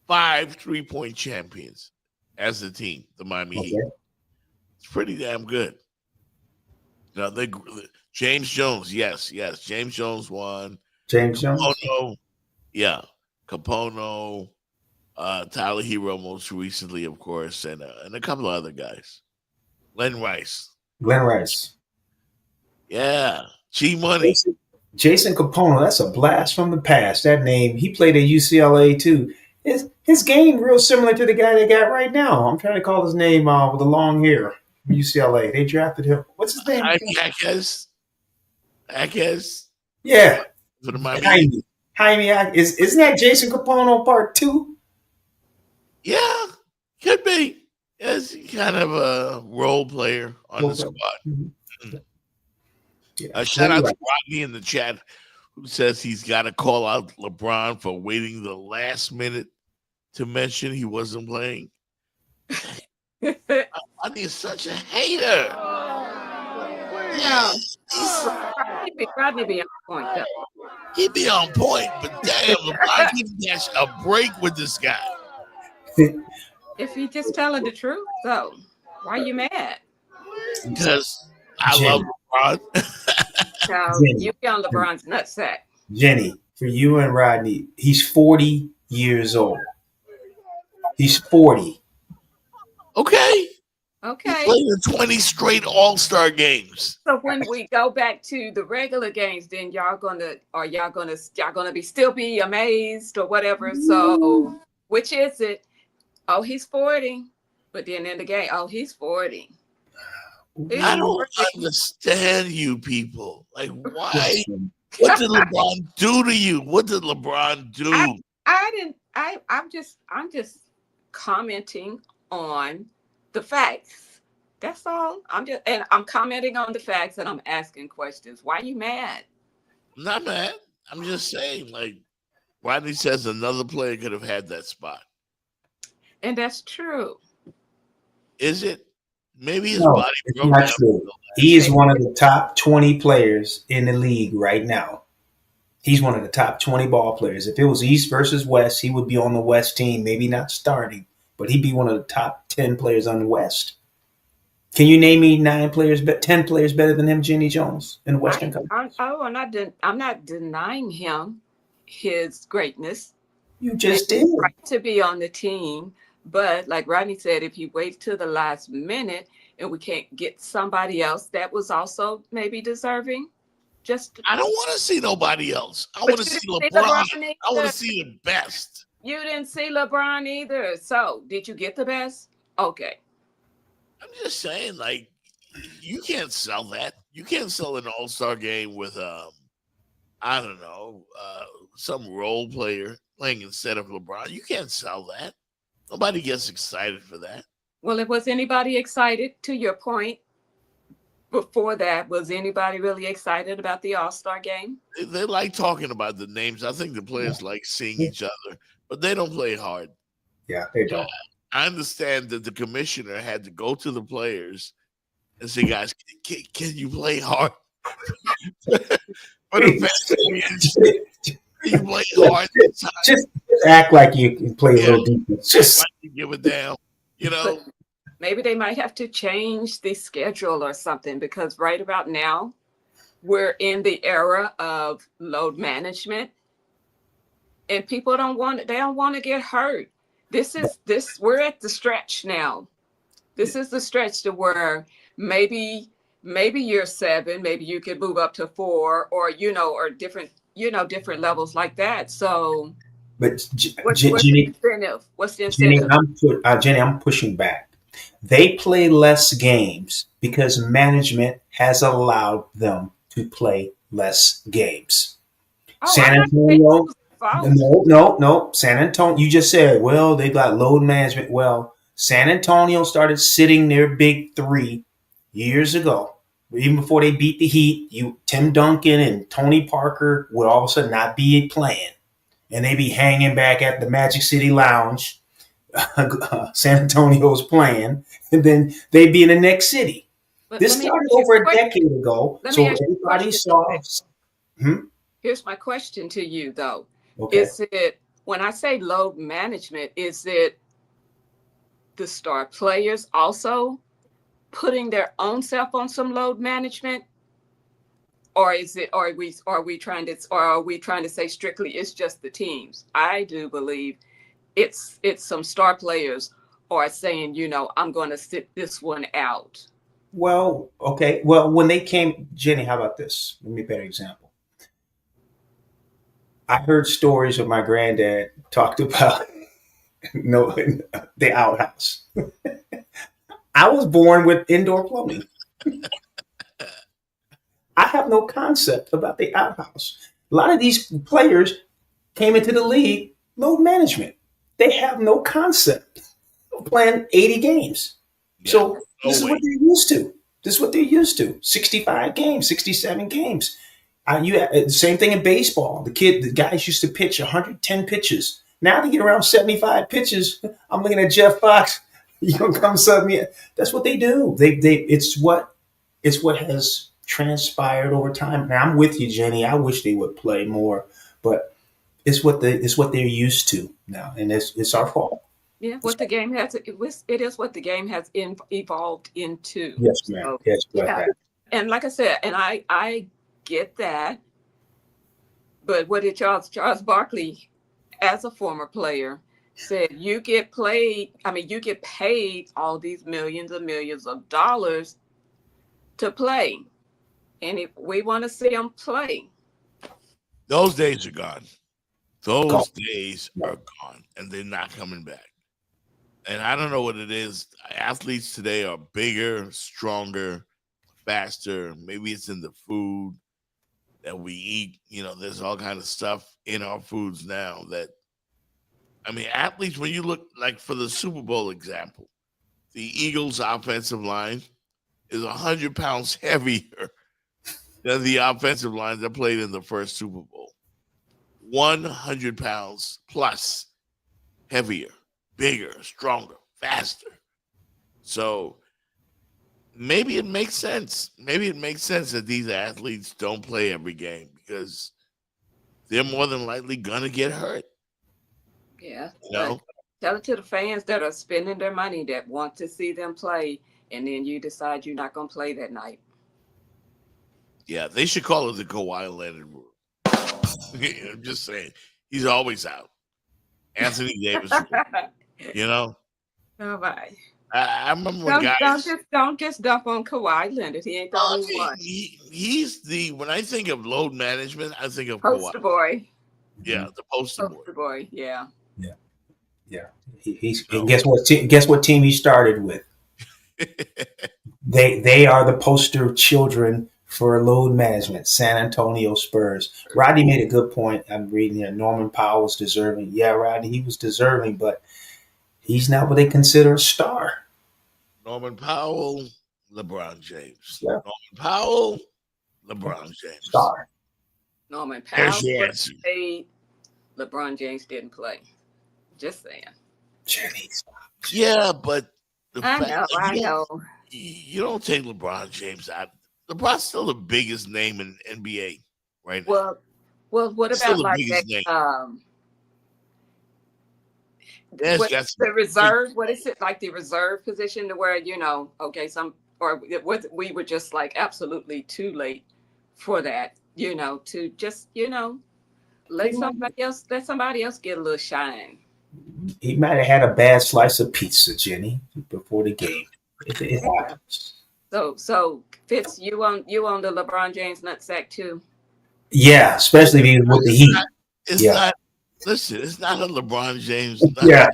5 3-point champions as a team, the Miami Heat. It's pretty damn good. You know, James Jones, yes. James Jones won. James Jones? Yeah. Capono, Tyler Hero most recently, of course, and a couple of other guys. Glenn Rice. Yeah. G-Money. Jason Capono, that's a blast from the past. That name, he played at UCLA too. His game real similar to the guy they got right now. I'm trying to call his name with the long hair from UCLA. They drafted him. What's his name? Akez. Yeah. For the Miami. Jaime, isn't that Jason Capono part 2? Yeah, could be. Yes, kind of a role player on the squad. Shout out to Rodney in the chat who says he's got to call out LeBron for waiting the last minute to mention he wasn't playing. Rodney is such a hater. Yeah. Rodney be on point, though. He'd be on point, but damn, LeBron can catch a break with this guy. If he just telling the truth, though, why you mad? Because I love LeBron. So you be on LeBron's nutsack. Jenny, for you and Rodney, he's 40 years old. He's 40. Okay. Okay. He played in 20 straight All-Star games. So when we go back to the regular games, then y'all gonna still be amazed or whatever. So which is it? Oh, he's 40. But then in the game, oh, he's 40. I don't understand you people. Like, why? What did LeBron do to you? What did LeBron do? I'm just commenting on the facts. That's all. I'm commenting on the facts and I'm asking questions. Why are you mad? I'm not mad. I'm just saying, like, Rodney says another player could have had that spot. And that's true. Is it? Maybe his No, body it's broke not down. true. He is one of the top 20 players in the league right now. He's one of the top 20 ball players. If it was East versus West, he would be on the West team, maybe not starting, but he'd be one of the top 10 players on the West. Can you name me 10 players better than him, Jenny Jones, in the Western Conference? I'm not denying him his greatness. You just did. Right to be on the team. But like Rodney said, if he waits till the last minute and we can't get somebody else that was also maybe deserving, I don't want to see nobody else. I want to see LeBron. I want to see the best. You didn't see LeBron either. So did you get the best? Okay. I'm just saying, like, you can't sell that. You can't sell an all-star game with I don't know, some role player playing instead of LeBron. You can't sell that. Nobody gets excited for that. Well, was anybody excited, to your point? Before that, was anybody really excited about the All-Star game? They like talking about the names. I think the players like seeing each other, but they don't play hard. Yeah, they don't. I understand that the commissioner had to go to the players and say, guys, can you play hard? But you play hard. Just act like you can play a little defense. Just give it down, you know. Maybe they might have to change the schedule or something, because right about now we're in the era of load management, and people don't want to get hurt. We're at the stretch now. This is the stretch to where maybe year 7, maybe you could move up to 4, or different levels like that. So, what's the incentive? What's the incentive? Jenny, I'm pushing back. They play less games because management has allowed them to play less games. San Antonio, no. San Antonio, you just said, well, they got load management. Well, San Antonio started sitting their big 3 years ago. Even before they beat the Heat, Tim Duncan and Tony Parker would all of a sudden not be playing. And they'd be hanging back at the Magic City Lounge. San Antonio's playing, and then they'd be in the next city. This started over a decade ago, so everybody saw. Here's my question to you, though. Okay. Is it, when I say load management, is it the star players also putting their own self on some load management, or are we trying to say strictly it's just the teams? I do believe it's some star players are saying, I'm going to sit this one out. Well, okay. Well, when they came, Jenny, how about this? Let me give you an example. I heard stories of my granddad talked about the outhouse. I was born with indoor plumbing. I have no concept about the outhouse. A lot of these players came into the league load management. They have no concept of playing 80 games. Yeah, so this is what they're used to. This is what they're used to. 65 games, 67 games. Same thing in baseball. The guys used to pitch 110 pitches. Now they get around 75 pitches. I'm looking at Jeff Fox. You gonna come sub me? That's what they do. It's what has transpired over time. Now I'm with you, Jenny. I wish they would play more, but it's what they're used to now, and it's our fault. Yeah, what the game has it is what the game has evolved into. Yes, ma'am. So, yes, yeah. And like I said, and I get that, but what did Charles Barkley, as a former player, said? You get paid all these millions and millions of dollars to play, and if we want to see them play, those days are gone. Those days are gone, and they're not coming back. And I don't know what it is. Athletes today are bigger, stronger, faster. Maybe it's in the food that we eat. There's all kind of stuff in our foods now that, athletes, when you look, like for the Super Bowl example, the Eagles' offensive line is 100 pounds heavier than the offensive line that played in the first Super Bowl. 100 pounds plus heavier, bigger, stronger, faster. So maybe it makes sense. Maybe it makes sense that these athletes don't play every game because they're more than likely going to get hurt. Yeah. You know? Tell it to the fans that are spending their money that want to see them play, and then you decide you're not going to play that night. Yeah, they should call it the Kawhi Leonard rule. I'm just saying. He's always out. Anthony Davis, you know? All right. I remember when Don't just dump on Kawhi Leonard. He ain't the only one. He's when I think of load management, I think of Poster Kawhi. boy. Yeah, the poster boy. Yeah. Yeah. And guess what team he started with? They are the poster children for load management, San Antonio Spurs. Rodney made a good point. I'm reading here. Norman Powell was deserving. Yeah, Rodney, he was deserving, but he's not what they consider a star. Norman Powell, LeBron James. Yeah. Norman Powell, LeBron James. Star. Norman Powell There's your answer. played. LeBron James didn't play. Just saying. Yeah, but I know. You don't take LeBron James out. LeBron's still the biggest name in NBA right now. Well, what Still about the like biggest that? Yes, What's that's the reserve? What is it like the reserve position to where we were just like absolutely too late for that, to just let somebody else get a little shine. He might have had a bad slice of pizza, Jenny, before the game. It happens. So Fitz, you on the LeBron James nutsack too? Yeah, especially if he was with the Heat. It's not. Listen, it's not a LeBron James. Yeah,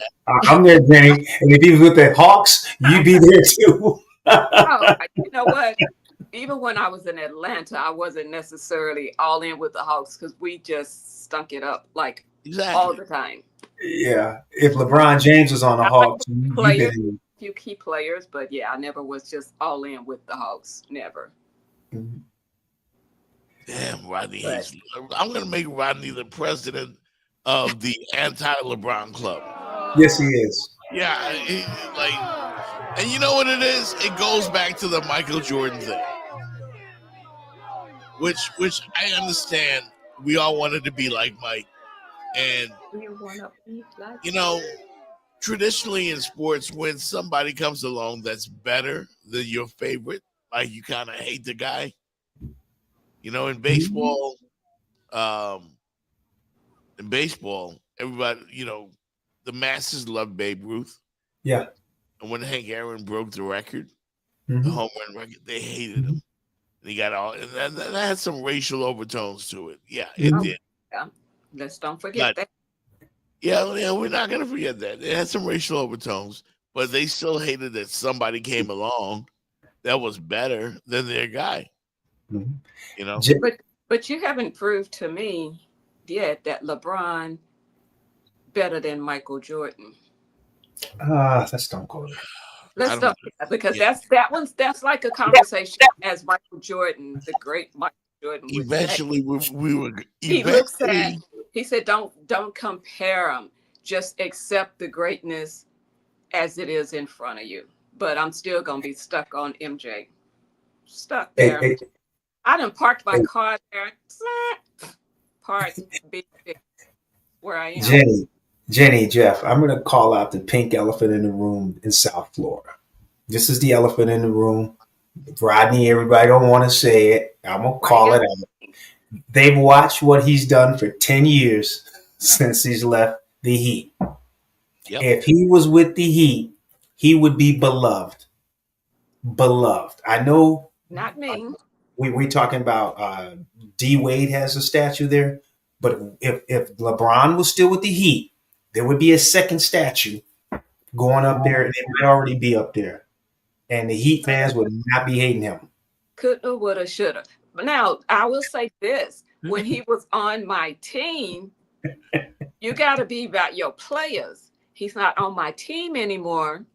I'm there, Jenny. And if he was with the Hawks, you'd be there too. Oh, you know what? Even when I was in Atlanta, I wasn't necessarily all in with the Hawks because we just stunk it up all the time. Yeah, if LeBron James was on the Hawks, few key players, but yeah, I never was just all in with the Hawks. Never. Damn, Rodney. I'm going to make Rodney the president of the anti-LeBron club. Yes, he is. Yeah, and you know what it is? It goes back to the Michael Jordan thing, which I understand. We all wanted to be like Mike, and traditionally in sports, when somebody comes along that's better than your favorite, like you kind of hate the guy. In baseball, everybody, the masses love Babe Ruth. Yeah. And when Hank Aaron broke the record, Mm-hmm. the home run record, they hated him. And he got and that had some racial overtones to it. Yeah, it did. Yeah. Let's don't forget that. Yeah, we're not going to forget that. It had some racial overtones, but they still hated that somebody came along that was better than their guy. Mm-hmm. But you haven't proved to me yet that LeBron better than Michael Jordan. Let's don't go there. Let's don't, because that's like a conversation as Michael Jordan, the great Michael Jordan. Eventually, we were. He looks at. He said, "Don't compare them. Just accept the greatness as it is in front of you." But I'm still gonna be stuck on MJ. Stuck there. I done parked my car there. Parked big where I am. Jenny, Jeff, I'm going to call out the pink elephant in the room in South Florida. This is the elephant in the room. Rodney, everybody don't want to say it. I'm going to call it out. They've watched what he's done for 10 years since he's left the Heat. Yep. If he was with the Heat, he would be beloved. Beloved. I know. Not me. We're talking about D. Wade has a statue there. But if LeBron was still with the Heat, there would be a second statue going up there, and it would already be up there. And the Heat fans would not be hating him. Coulda, woulda, shoulda. But now, I will say this. When he was on my team, you got to be about your players. He's not on my team anymore.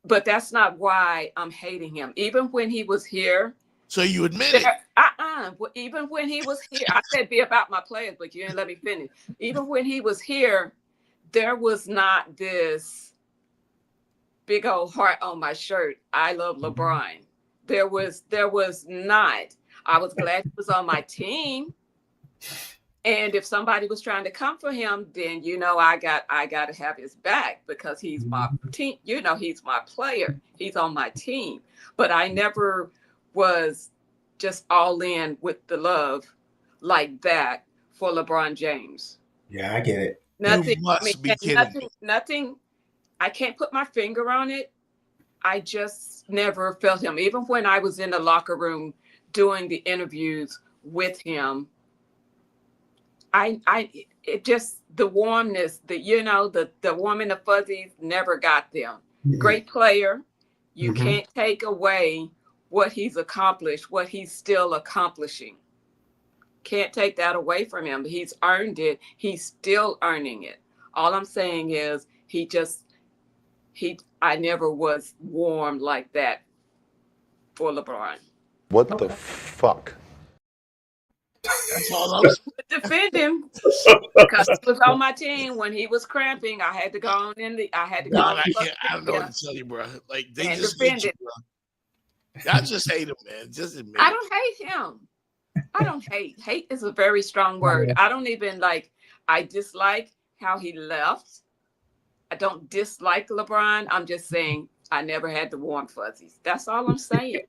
but that's not why I'm hating him. Even when he was here. So you admit it? Even when he was here, I said be about my players, but you didn't let me finish. Even when he was here, there was not this big old heart on my shirt. I love LeBron. There was not. I was glad he was on my team. And if somebody was trying to come for him, then I got to have his back because he's my team. He's my player. He's on my team. But I never was just all in with the love like that for LeBron James. Yeah, I get it. Nothing. You must be kidding. Nothing. I can't put my finger on it. I just never felt him. Even when I was in the locker room doing the interviews with him, it just the warmness, the warm and the fuzzies never got them. Mm-hmm. Great player. You can't take away what he's accomplished, what he's still accomplishing. Can't take that away from him. He's earned it. He's still earning it. All I'm saying is I never was warm like that for LeBron. What the fuck? That's all I'm defend him because he was on my team when he was cramping. I had to go on I don't know what to tell you, bro. Like they just hate you, bro. I just hate him, man. Just admit I don't hate him. I don't hate. Hate is a very strong word. I don't even I dislike how he left. I don't dislike LeBron. I'm just saying I never had the warm fuzzies. That's all I'm saying.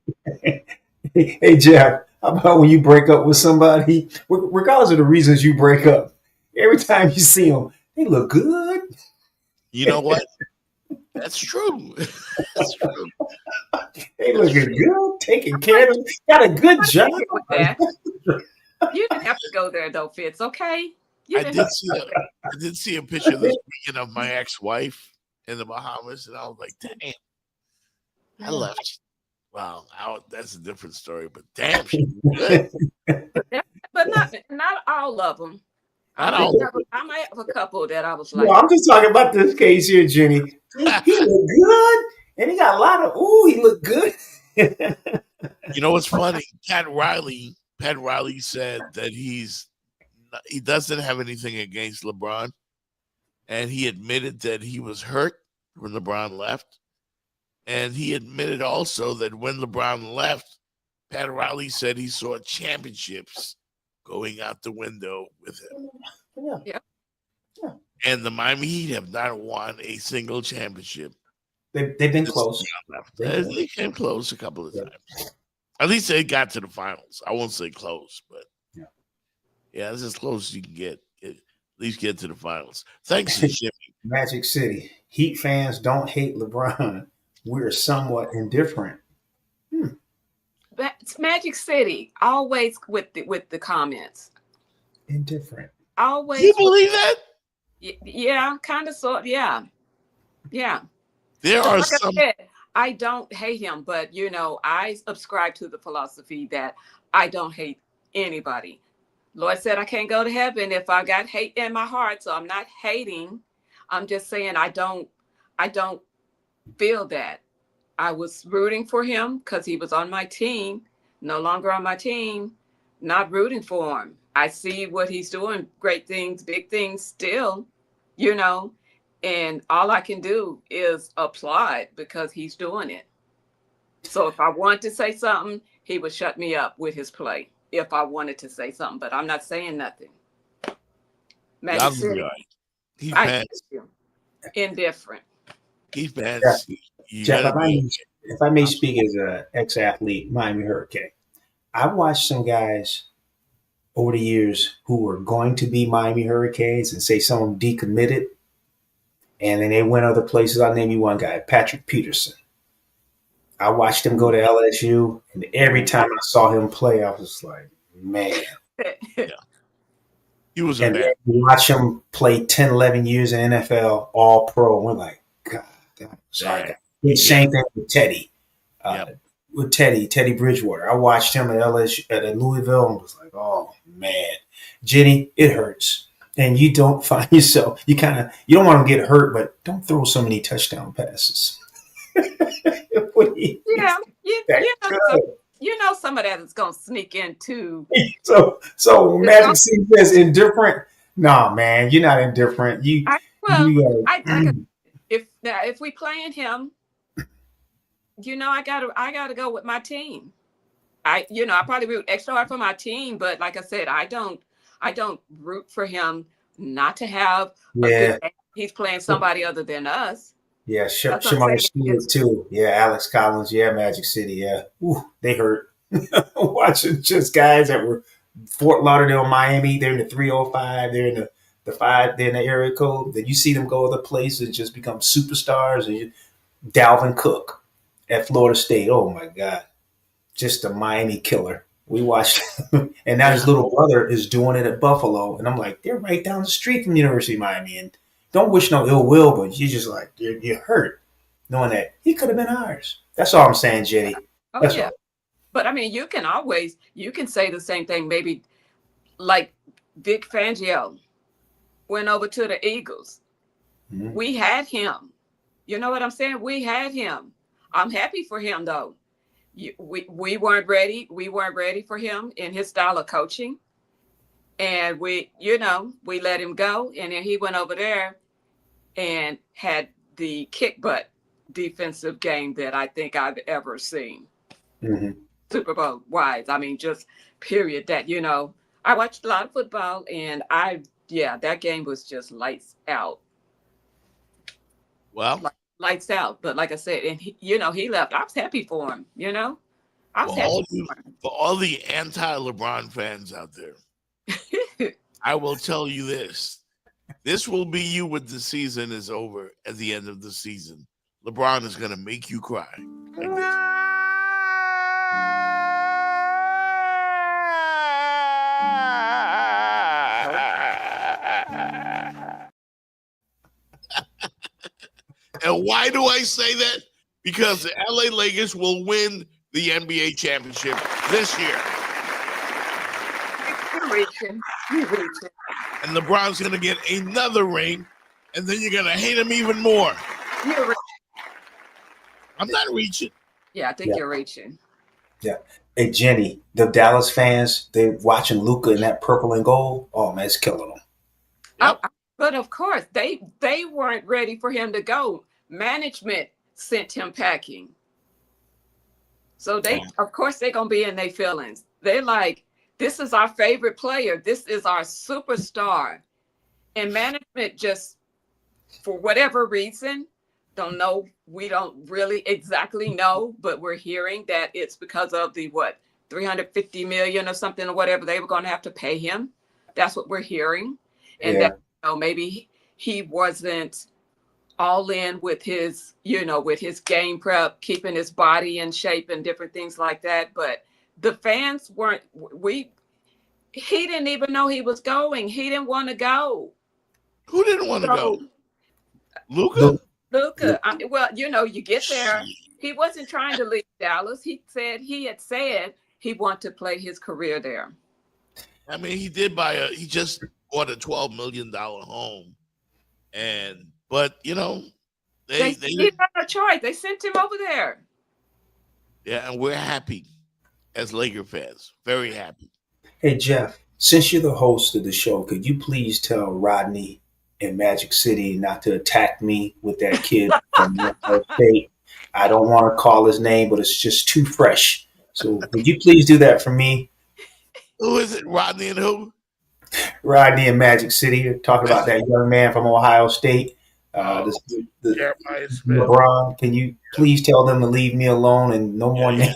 Hey, Jeff, how about when you break up with somebody, regardless of the reasons you break up, every time you see them, they look good. You know what? That's true. That's true. They looking good, taking care of them, got a good job. With that. You didn't have to go there, though, Fitz, okay? I did see a picture this weekend of my ex-wife in the Bahamas, and I was like, dang, I left. Wow, that's a different story, but damn, she's good. But not all of them. I might have a couple that I was like. No, I'm just talking about this case here, Jenny. He looked good, and he got a lot of. He looked good. You know what's funny? Pat Riley said that he doesn't have anything against LeBron, and he admitted that he was hurt when LeBron left. And he admitted also that when LeBron left, Pat Riley said he saw championships going out the window with him. Yeah. And the Miami Heat have not won a single championship. They've been close. They came close a couple of times. At least they got to the finals. I won't say close, but yeah, it's as close as you can get. At least get to the finals. Thanks to Jimmy. Magic City. Heat fans don't hate LeBron. We're somewhat indifferent. That's Magic City. Always with the comments. Indifferent. Always. You believe that? Yeah, kind of, sort. Yeah. There are some. I don't hate him, but I subscribe to the philosophy that I don't hate anybody. Lord said I can't go to heaven if I got hate in my heart, so I'm not hating. I'm just saying I don't feel that. I was rooting for him because he was on my team, no longer on my team, not rooting for him. I see what he's doing, great things, big things still, and all I can do is applaud because he's doing it. So if I want to say something, he would shut me up with his play if I wanted to say something, but I'm not saying nothing. Magic City, He's indifferent. He's bad. Jeff, if I may speak as an ex-athlete, Miami Hurricane, I've watched some guys over the years who were going to be Miami Hurricanes and say some of them decommitted, and then they went other places. I'll name you one guy, Patrick Peterson. I watched him go to LSU, and every time I saw him play, I was like, man. He was and then watch him play 10, 11 years in NFL, all pro. We're like, God, sorry. Same thing with Teddy. With Teddy Bridgewater. I watched him at LSU at Louisville and was like, oh man. Jenny, it hurts. And you don't find yourself, you don't want to get hurt, but don't throw so many touchdown passes. that is gonna sneak into. So Magic City says indifferent. Nah, man, you're not indifferent. If we playing him, I gotta go with my team. I probably root extra hard for my team, but like I said, I don't root for him not to have a good game. He's playing somebody other than us. Yeah, Shamar Stewart too. Yeah, Alex Collins. Yeah, Magic City. Yeah, they hurt. Watching just guys that were Fort Lauderdale, Miami. They're in the 305. They're in the 5. They're in the area code. Then you see them go other places and just become superstars. And Dalvin Cook at Florida State. Oh my God, just a Miami killer. We watched, and now his little brother is doing it at Buffalo. And I'm like, they're right down the street from University of Miami. And don't wish no ill will, but you're just like, you're hurt knowing that he could have been ours. That's all I'm saying, Jenny. Oh, yeah. But I mean, you can say the same thing. Maybe like Vic Fangio went over to the Eagles. Mm-hmm. We had him. You know what I'm saying? We had him. I'm happy for him, though. We weren't ready. We weren't ready for him in his style of coaching. And we let him go. And then he went over there and had the kick butt defensive game that I think I've ever seen. Mm-hmm. Super Bowl wise. I mean, just period. That, I watched a lot of football and that game was just lights out. Well, lights out. But like I said, and he left. I was happy for him, I was happy for all the anti-LeBron fans out there. I will tell you this. This will be you when the season is over at the end of the season. LeBron is going to make you cry. Like this. And why do I say that? Because the LA Lakers will win the NBA championship this year. You're reaching. And LeBron's going to get another ring, and then you're going to hate him even more. You're reaching. I'm not reaching. Yeah, I think you're reaching. Yeah. Hey, Jenny, the Dallas fans, they're watching Luka in that purple and gold. Oh, man, it's killing them. Yep. But of course, they weren't ready for him to go. Management sent him packing. So of course, they're going to be in their feelings. They're like, this is our favorite player. This is our superstar. And management just, for whatever reason, don't know. We don't really exactly know, but we're hearing that it's because of the, $350 million or something or whatever they were going to have to pay him. That's what we're hearing. And that, maybe he wasn't all in with his, with his game prep, keeping his body in shape and different things like that. But the fans weren't, he didn't even know he was going. He didn't want to go. Who didn't want to go? Luka? Luka. You get there. He wasn't trying to leave Dallas. He had said he wanted to play his career there. I mean, he just bought a $12 million home. But they didn't have a choice. They sent him over there. Yeah, and we're happy as Laker fans. Very happy. Hey, Jeff, since you're the host of the show, could you please tell Rodney in Magic City not to attack me with that kid from Ohio State? I don't want to call his name, but it's just too fresh. So would you please do that for me? Who is it? Rodney and who? Rodney in Magic City. Talking about that young man from Ohio State. Jeremiah Smith. LeBron, can you please tell them to leave me alone and no more names?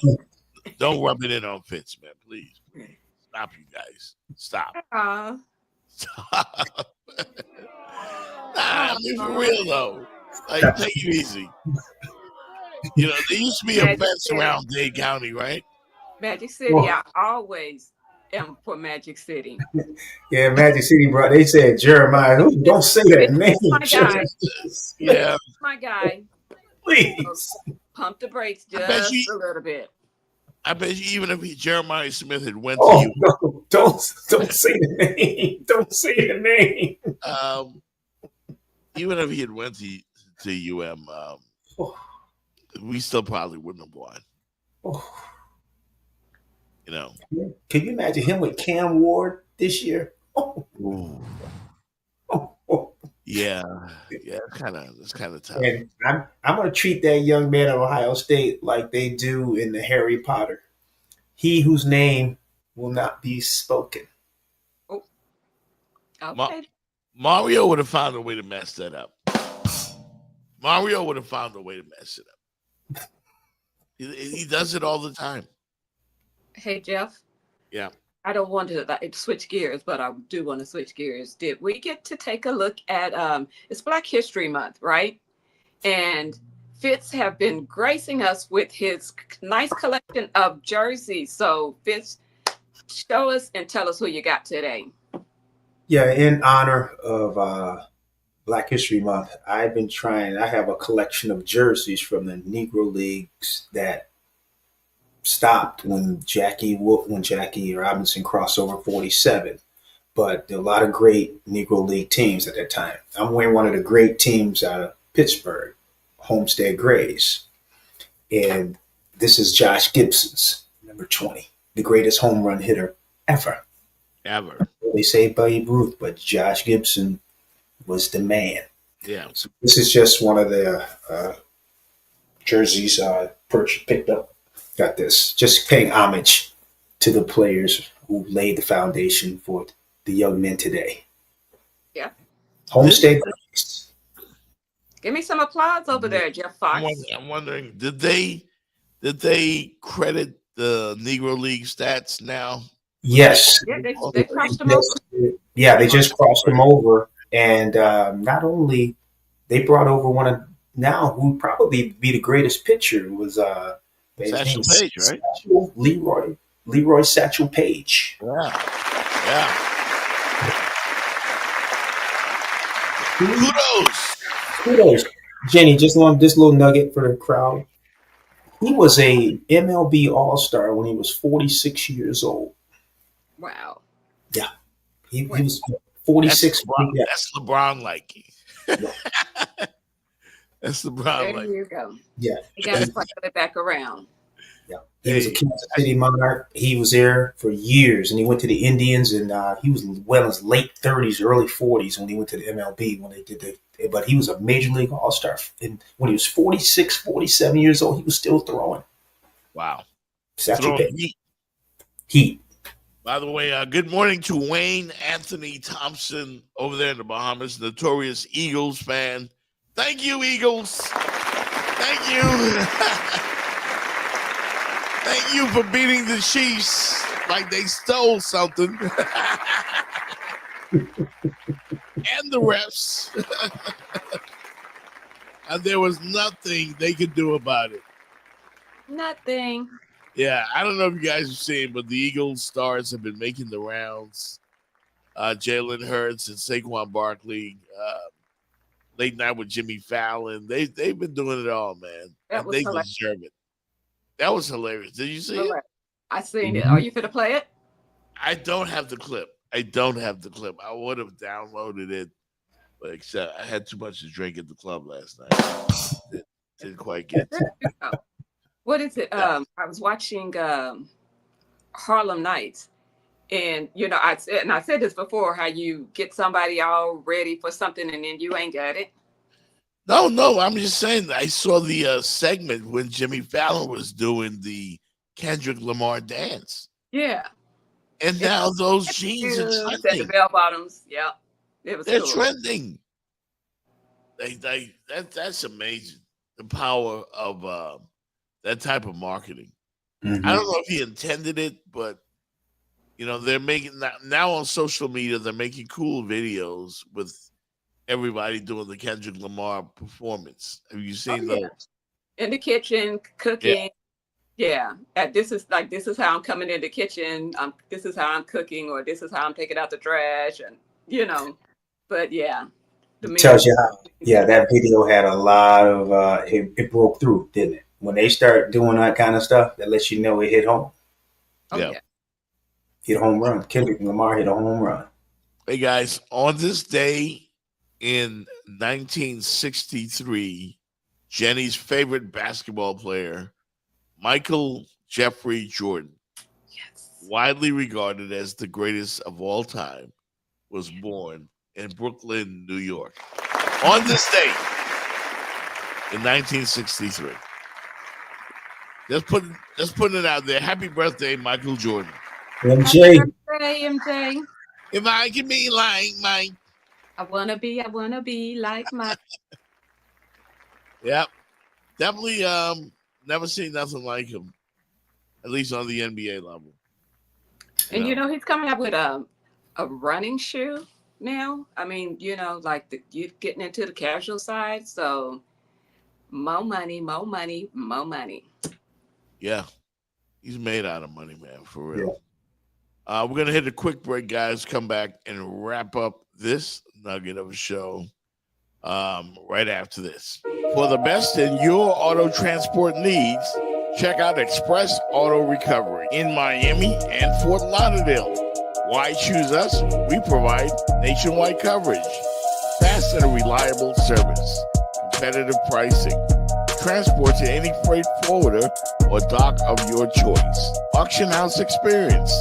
Don't rub it in on Fitz, man. Please. Stop, you guys. Stop. Stop. I mean, for real, though. Like, take it easy. There used to be a fence around Dade County, right? Magic City, I always am for Magic City. Yeah, Magic City, bro. They said Jeremiah. Don't say that name. My guy. Yeah. My guy. Please. Pump the brakes just a little bit. I bet you even if Jeremiah Smith had went to you. No, don't say the name. Don't say the name. Even if he had went to UM, we still probably wouldn't have won. You know. Can you imagine him with Cam Ward this year? Yeah, it's kind of tough. And I'm going to treat that young man at Ohio State like they do in the Harry Potter. He whose name will not be spoken. Okay. Mario would have found a way to mess that up. Mario would have found a way to mess it up. He does it all the time. Hey, Jeff. Yeah. I don't want to switch gears, but I do want to switch gears. Did we get to take a look at it's Black History Month, right? And Fitz have been gracing us with his nice collection of jerseys. So Fitz, show us and tell us who you got today. Yeah, in honor of Black History Month, I have a collection of jerseys from the Negro Leagues that stopped when Jackie Robinson crossed over 47. But there are a lot of great Negro League teams at that time. I'm wearing one of the great teams out of Pittsburgh, Homestead Grays. And this is Josh Gibson's number 20, the greatest home run hitter ever. They say Babe Ruth, but Josh Gibson was the man. Yeah. So this is just one of the jerseys picked up. Got this. Just paying homage to the players who laid the foundation for the young men today. Yeah. Homestead. Give me some applause over there, Jeff Fox. I'm wondering, did they credit the Negro League stats now? Yes. Yeah, they crossed them over. Yeah, they just crossed them over. And not only they brought over one of now who would probably be the greatest pitcher was Satchel Paige, right? Leroy Satchel Paige. Yeah. Kudos. Jenny, just on this little nugget for the crowd. He was a MLB All-Star when he was 46 years old. Wow. Yeah. He was 46. That's LeBron like. That's LeBron like. There you go. Yeah. You got to cycle it back around. Yeah. He was a Kansas City Monarch. He was there for years, and he went to the Indians, and he was well in his late 30s, early 40s when he went to the MLB when they did but he was a Major League All-Star. And when he was 46, 47 years old, he was still throwing. Wow. Satchel Paige. Heat. By the way, good morning to Wayne Anthony Thompson over there in the Bahamas, notorious Eagles fan. Thank you, Eagles. Thank you. Thank you for beating the Chiefs like they stole something. And the refs. And there was nothing they could do about it. Nothing. Yeah, I don't know if you guys have seen, but the Eagles stars have been making the rounds. Jalen Hurts and Saquon Barkley, late night with Jimmy Fallon. They've been doing it all, man. And they deserve it. That was hilarious. Did you see it? I seen it. Are you fit to play it? I don't have the clip. I would have downloaded it, but except I had too much to drink at the club last night. Didn't quite get to it. What is it? I was watching Harlem Nights, and I said this before, how you get somebody all ready for something and then you ain't got it. No, I'm just saying I saw the segment when Jimmy Fallon was doing the Kendrick Lamar dance. Yeah. And now those jeans are trending. The bell bottoms, yeah. They're cool. Trending. That's amazing. The power of that type of marketing. Mm-hmm. I don't know if he intended it, but they're making now on social media. They're making cool videos with everybody doing the Kendrick Lamar performance. Have you seen those? In the kitchen, cooking. Yeah. This is how I'm coming in the kitchen. This is how I'm cooking, or this is how I'm taking out the trash, and But yeah. Tells you how. Yeah, that video had a lot of. It broke through, didn't it? When they start doing that kind of stuff, that lets you know it hit home. Yeah. Hit a home run. Kendrick Lamar hit a home run. Hey guys, on this day in 1963, Jenny's favorite basketball player, Michael Jeffrey Jordan, widely regarded as the greatest of all time, was born in Brooklyn, New York, on this date in 1963. Just putting it out there. Happy birthday, Michael Jordan. MJ. Happy birthday, MJ. If I can be like Mike. I wanna be like Mike. Yep. Definitely never seen nothing like him. At least on the NBA level. And he's coming up with a running shoe now. I mean, like you're getting into the casual side, so more money. Yeah. He's made out of money, man, for real. Yeah. We're gonna hit a quick break, guys. Come back and wrap up this nugget of a show right after this. For the best in your auto transport needs, check out Express Auto Recovery in Miami and Fort Lauderdale. Why choose us? We provide nationwide coverage, fast and reliable service, competitive pricing, transport to any freight forwarder or dock of your choice, auction house experience,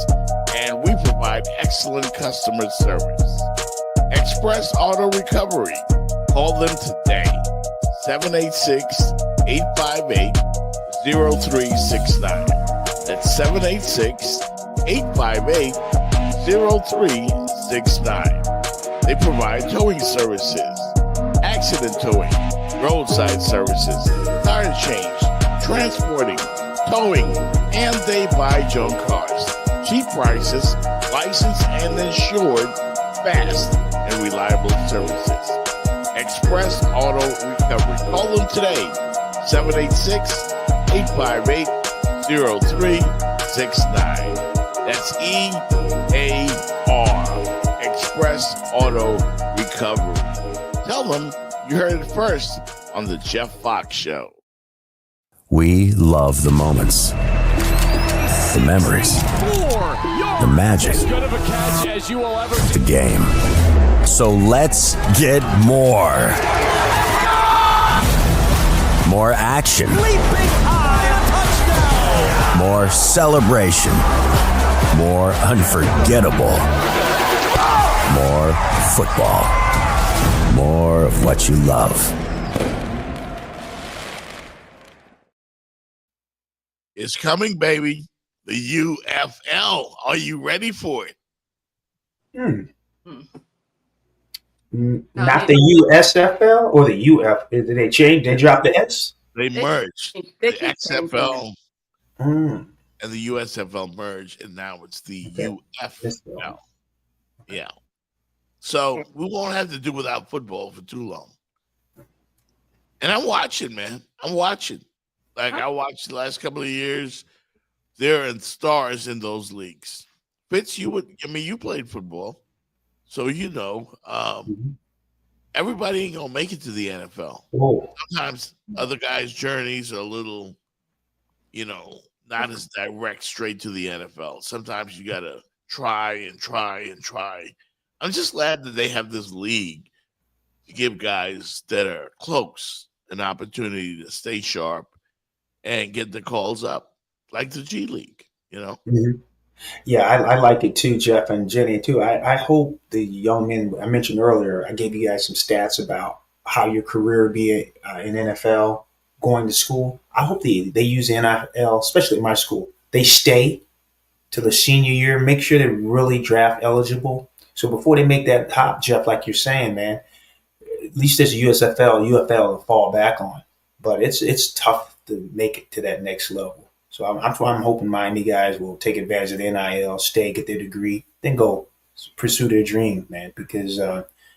and we provide excellent customer service. Express Auto Recovery. Call them today, 786-858-0369. That's 786-858-0369. They provide towing services, accident towing, roadside services, tire change, transporting, towing, and they buy junk cars. Cheap prices, licensed and insured, fast and reliable services. Express Auto Recovery. Call them today, 786-858-0369. That's EAR, Express Auto Recovery. Tell them you heard it first on the Jeff Fox Show. We love the moments, the memories, the magic, the game. So let's get more. More action. More celebration. More unforgettable. More football. More of what you love. It's coming, baby. The UFL. Are you ready for it? Not the USFL or the UF. Did they change? They dropped the S? They merged. The XFL and the USFL merged, and now it's the UFL. Yeah. So we won't have to do without football for too long. And I'm watching, man. I'm watching. Like I watched the last couple of years. There are stars in those leagues. Fitz, you played football. So everybody ain't gonna make it to the NFL. Whoa. Sometimes other guys' journeys are a little, not as direct straight to the NFL. Sometimes you gotta try and try and try. I'm just glad that they have this league to give guys that are close an opportunity to stay sharp and get the calls up, like the G League, Mm-hmm. Yeah, I like it too, Jeff and Jenny too. I hope the young men, I mentioned earlier, I gave you guys some stats about how your career would be in NFL, going to school. I hope they use NIL, especially at my school. They stay to the senior year, make sure they're really draft eligible. So before they make that hop, Jeff, like you're saying, man, at least there's a UFL to fall back on. But it's tough to make it to that next level. So I'm hoping Miami guys will take advantage of the NIL, stay, get their degree, then go pursue their dream, man, because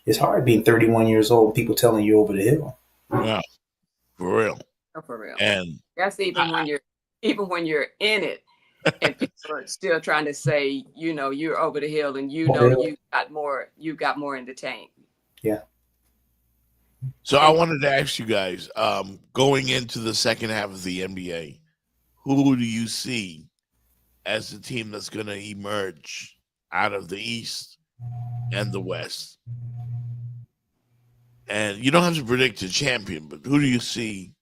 it's hard being 31 years old and people telling you over the hill. Yeah, for real. Oh, for real. And that's even when you're in it and people are still trying to say, you're over the hill and you got more in the tank. Yeah. So I wanted to ask you guys, going into the second half of the NBA, who do you see as the team that's going to emerge out of the East and the West? And you don't have to predict a champion, but who do you see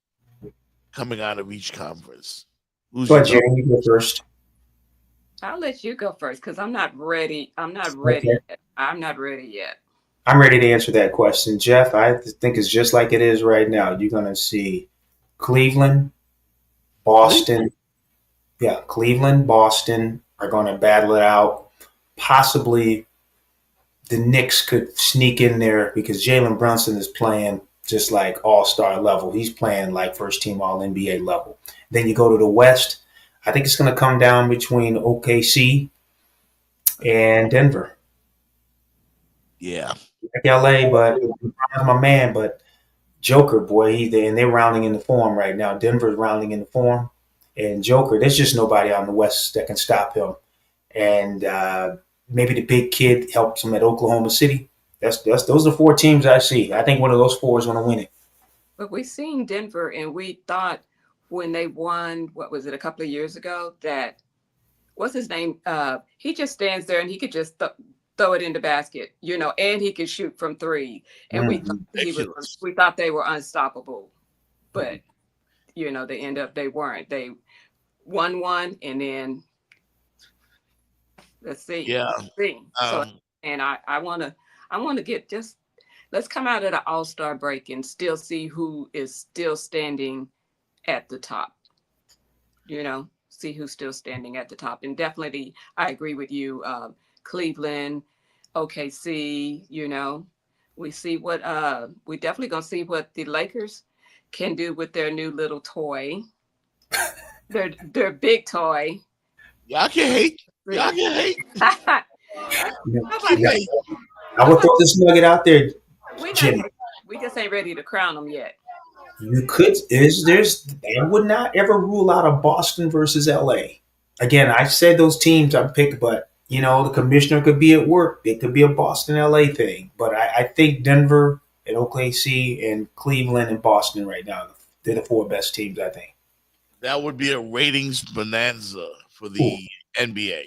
coming out of each conference? Go ahead, Jerry, you go first. I'll let you go first because I'm not ready. I'm not ready. Okay. Yet. I'm not ready yet. I'm ready to answer that question, Jeff. I think it's just like it is right now. You're going to see Cleveland, Boston. Yeah, Cleveland, Boston are going to battle it out. Possibly the Knicks could sneak in there because Jalen Brunson is playing just like all-star level. He's playing like first-team All-NBA level. Then you go to the West. I think it's going to come down between OKC and Denver. Yeah. Like LA, but LeBron's my man. But Joker, boy, they're rounding into form right now. Denver's rounding into form. And Joker, there's just nobody on the West that can stop him. And maybe the big kid helps him at Oklahoma City. Those are the 4 teams I see. I think one of those 4 is going to win it. But we've seen Denver, and we thought when they won, what was it, a couple of years ago, that, what's his name? He just stands there and he could just throw it in the basket, and he could shoot from 3. And we thought they were unstoppable. But, they weren't. They won one, and then let's see. Yeah. Let's see. And I want to get let's come out of the All-Star break and still see who is still standing at the top. See who's still standing at the top. And definitely, I agree with you. Cleveland, OKC, we see we definitely gonna see what the Lakers can do with their new little toy, their big toy. Y'all can hate. Y'all can hate. I will throw this nugget out there, Jimmy. We just ain't ready to crown them yet. You could. I would not ever rule out a Boston versus LA. Again, I said those teams I picked, but the commissioner could be at work. It could be a Boston LA thing. But I think Denver and OKC and Cleveland and Boston right now, they're the 4 best teams, I think. That would be a ratings bonanza for the NBA.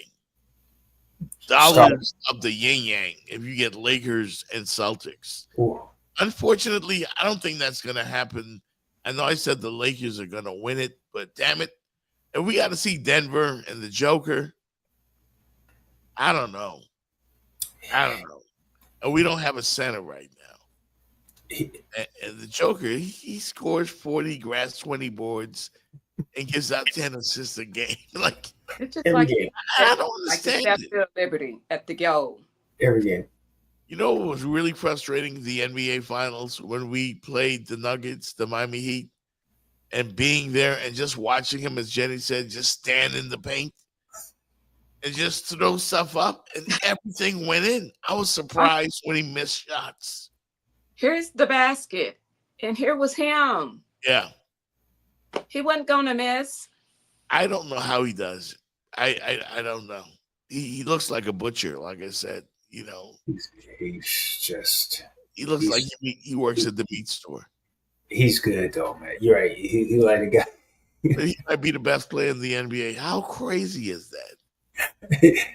Dollars of the yin yang if you get Lakers and Celtics. Ooh. Unfortunately, I don't think that's going to happen. I know I said the Lakers are going to win it, but damn it. If we got to see Denver and the Joker, I don't know. And we don't have a center right now. And the Joker, he scores 40, grabs 20 boards, and gives out 10 assists a game. Like, it's just every game. I don't understand like the Statue of Liberty at the goal. Every game. You know what was really frustrating? The NBA Finals when we played the Nuggets, the Miami Heat, and being there and just watching him, as Jenny said, just stand in the paint and just throw stuff up, and everything went in. I was surprised when he missed shots. Here's the basket, and here was him. Yeah. He wasn't going to miss. I don't know how he does it. I don't know. He looks like a butcher, like I said. He's just. He looks like he works at the meat store. He's good though, man. You're right. He like a guy. He might be the best player in the NBA. How crazy is that?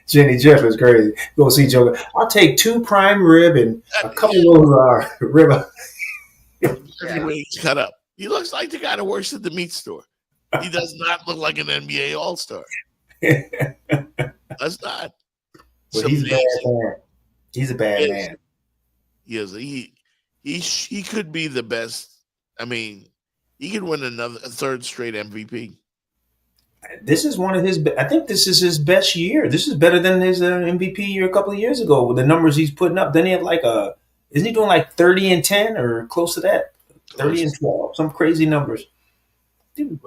Jenny Jeff is crazy. Go see Joker. I'll take 2 prime rib and a couple of rib. He's cut up. He looks like the guy that works at the meat store. He does not look like an NBA All-Star. That's not. Well, he's a bad man. He's a bad man. He is. He could be the best. I mean, he could win a 3rd straight MVP. This is one of his. I think this is his best year. This is better than his MVP year a couple of years ago with the numbers he's putting up. Then he have isn't he doing like 30 and 10 or close to that? 30 and 12, some crazy numbers. Dude,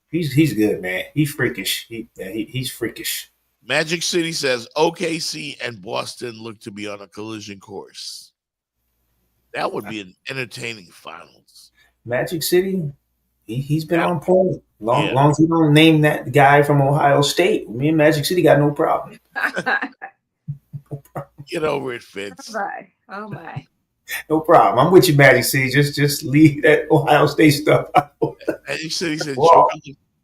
he's good, man. He's freakish. He's freakish. Magic City says OKC and Boston look to be on a collision course. That would be an entertaining finals. Magic City, he's been on point. Long as you don't name that guy from Ohio State, me and Magic City got no problem. Get over it, Fitz. Oh my. No problem. I'm with you, Magic City. Just leave that Ohio State stuff out. Magic City said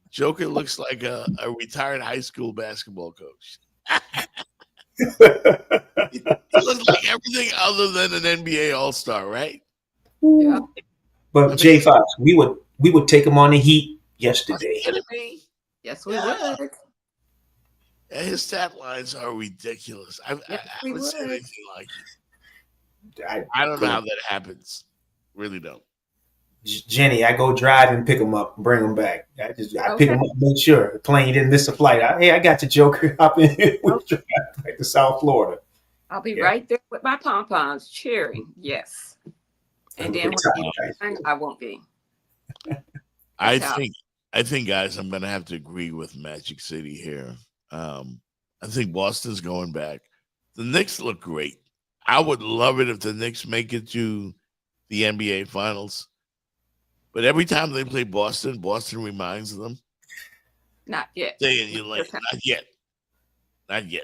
Joker looks like a retired high school basketball coach. He looks like everything other than an NBA All-Star, right? Yeah. But Jay Fox, we would take him on the Heat yesterday. Yes, we would. And his stat lines are ridiculous. I we haven't seen would. anything like it. I don't know how that happens. Really don't. Jenny, I go drive and pick him up, bring him back. I Okay. pick him up, make sure the plane didn't miss a flight. Hey, I got you, Joker. Hop in here. We drive back to South Florida. I'll be right there with my pom-poms cheering. Yes. And then when I won't be. I think, guys, I'm gonna have to agree with Magic City here. I think Boston's going back. The Knicks look great. I would love it if the Knicks make it to the NBA Finals. But every time they play Boston, Boston reminds them. Not yet. You're like, not yet. Not yet.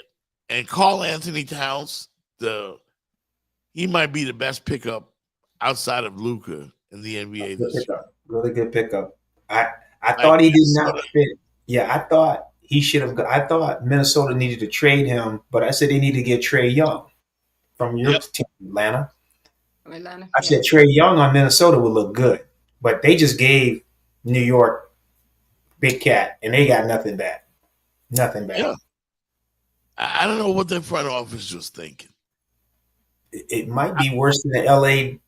And Karl Anthony Towns, he might be the best pickup outside of Luka in the NBA this year. Really good pickup. I thought he did not fit. Yeah, I thought he should have. I thought Minnesota needed to trade him, but I said they need to get Trae Young from your team, Atlanta. I said Trae Young on Minnesota would look good, but they just gave New York Big Cat, and they got nothing back. Nothing back. Yeah. I don't know what the front office was thinking. It might be worse than the LA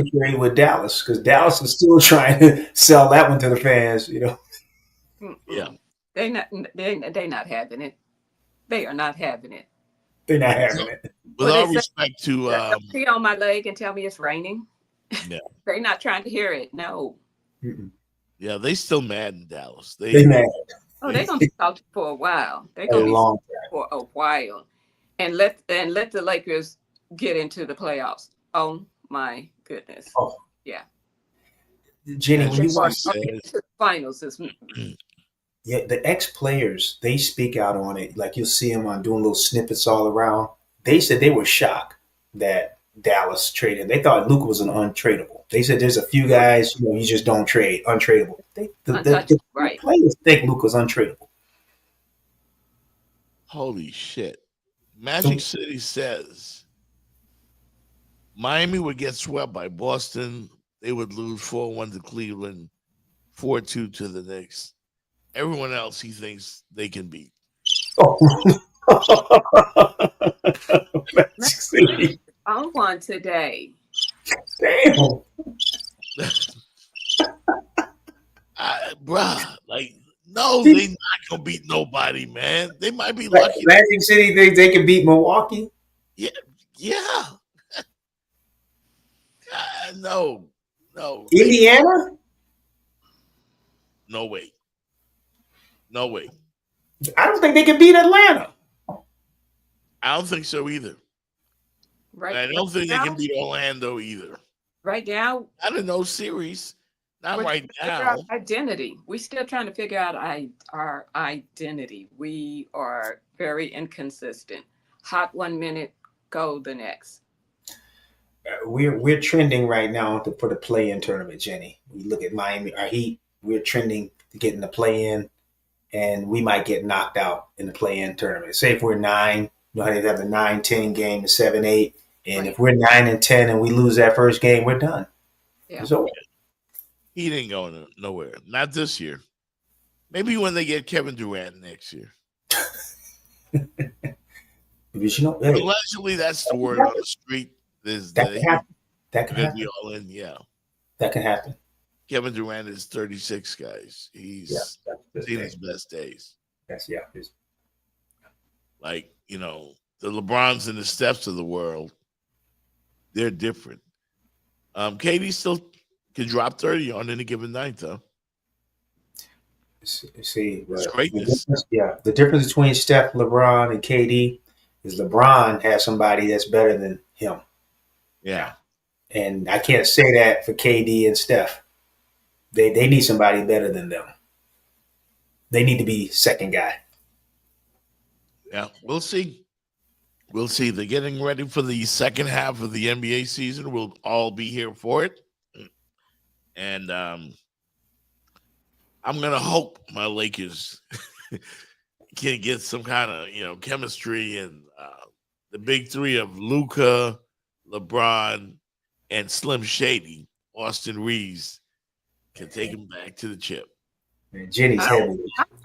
trade with Dallas, because Dallas is still trying to sell that one to the fans. Yeah. They're not having it. They are not having it. They're not having it. With all respect to pee on my leg and tell me it's raining. Yeah. They're not trying to hear it. No. Yeah, they still mad in Dallas. They mad. Oh, they're gonna be talking for a while. They're gonna be talking for a while. And let the Lakers get into the playoffs. Oh my goodness. Oh. Yeah. Jenny, when you watch the finals yeah, the ex-players, they speak out on it. Like you'll see them on doing little snippets all around. They said they were shocked that Dallas traded. They thought Luka was an untradeable. They said there's a few guys, you just don't trade, untradeable. The players think Luka's untradeable. Holy shit. Magic City says Miami would get swept by Boston. They would lose 4-1 to Cleveland, 4-2 to the Knicks. Everyone else he thinks they can beat. Magic City. On one today. Damn. Bruh, no, they not gonna beat nobody, man. They might be lucky. Magic City thinks they can beat Milwaukee? Yeah. No. Indiana? No way. No way. I don't think they can beat Atlanta. I don't think so either. Right. I don't think they can beat Orlando either. Right now. I don't know series. Not right now. Our identity. We're still trying to figure out our identity. We are very inconsistent. Hot 1 minute, cold the next. We're trending right now for the play-in tournament, Jenny. We look at Miami, our Heat. We're trending to get in the play-in, and we might get knocked out in the play-in tournament. Say if we're 9, you know how they have the 9-10 game, the 7-8, and if we're 9-10 and we lose that first game, we're done. Yeah. It's over. He didn't go nowhere. Not this year. Maybe when they get Kevin Durant next year. Because allegedly, that's the word on the street. That could happen. That could happen. Be all in, yeah. That could happen. Kevin Durant is 36, guys. He's seen his best days. That's like, the LeBrons and the Stephs of the world, they're different. KD still can drop 30 on any given night, though. See, it's greatness. The difference between Steph, LeBron, and KD is LeBron has somebody that's better than him. Yeah. And I can't say that for KD and Steph. They need somebody better than them. They need to be second guy. Yeah, we'll see. We'll see. They're getting ready for the second half of the NBA season. We'll all be here for it. And I'm going to hope my Lakers can get some kind of, chemistry, and the big three of Luka, LeBron, and Slim Shady, Austin Reeves, can take him back to the chip. Man, Jenny's head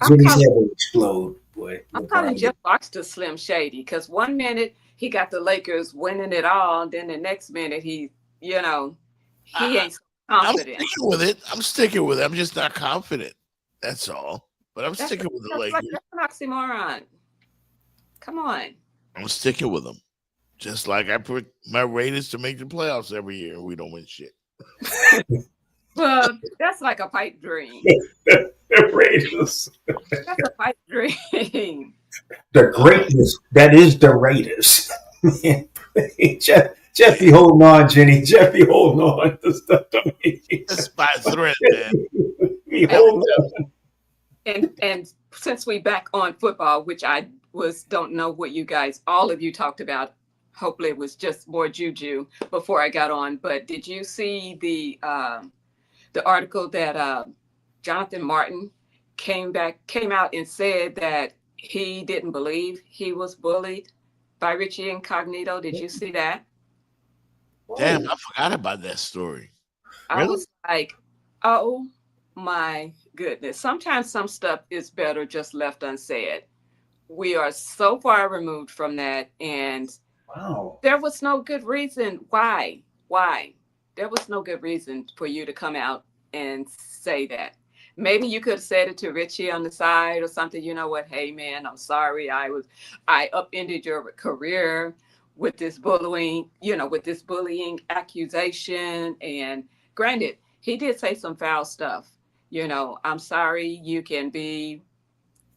will explode boy. I'm calling Jeff Foxter Slim Shady because one minute he got the Lakers winning it all, then the next minute he ain't I'm confident. sticking with it. I'm just not confident. That's all. But I'm sticking with the Lakers. That's an oxymoron. Come on. I'm sticking with them. Just like I put my Raiders to make the playoffs every year. We don't win shit. Well, that's like a pipe dream. The Raiders. That's a pipe dream. The greatness that is the Raiders. Man, Jeff be holding on, Jenny. Jeff be holding on to stuff. Just by a thread, man. Be holding on. And since we back on football, which I don't know what you guys, all of you talked about. Hopefully it was just more juju before I got on. But did you see the article that Jonathan Martin came out and said that he didn't believe he was bullied by Richie Incognito? Did you see that? Damn, I forgot about that story. I was like, oh my goodness. Sometimes some stuff is better just left unsaid. We are so far removed from that, and there was no good reason why. There was no good reason for you to come out and say that. Maybe you could have said it to Richie on the side or something. You know what? Hey man, I'm sorry. I upended your career with this bullying, accusation. And granted, he did say some foul stuff. I'm sorry. You can be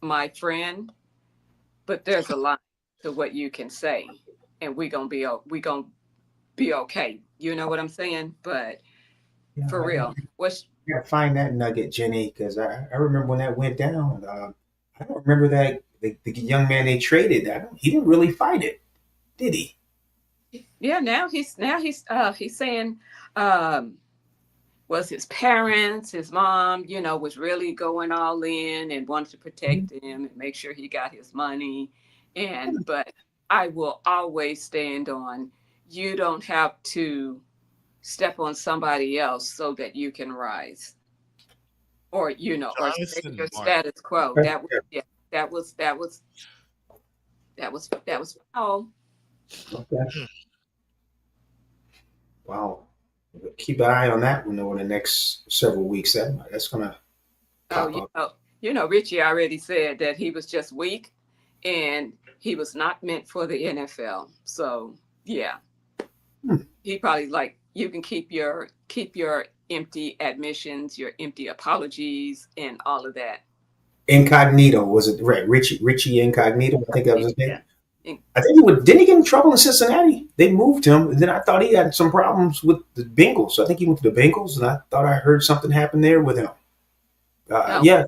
my friend, but there's a line to what you can say, and we gonna be okay. You know what I'm saying? But for real, I gotta find that nugget, Jenny, because I remember when that went down. I don't remember that the young man they traded. He didn't really fight it, did he? Yeah. Now he's saying was his parents, his mom, was really going all in and wanted to protect him and make sure he got his money. But I will always stand on, you don't have to step on somebody else so that you can rise, or or stay your status quo. That was all. Okay. Wow. Keep an eye on that one over the next several weeks. That's gonna pop up. Richie already said that he was just weak and he was not meant for the NFL. So yeah. He probably you can keep your empty admissions, your empty apologies, and all of that. Incognito, was it right? Richie Incognito, I think that was his name. Yeah. I think didn't he get in trouble in Cincinnati? They moved him, and then I thought he had some problems with the Bengals. I think he went to the Bengals, and I thought I heard something happen there with him. Yeah.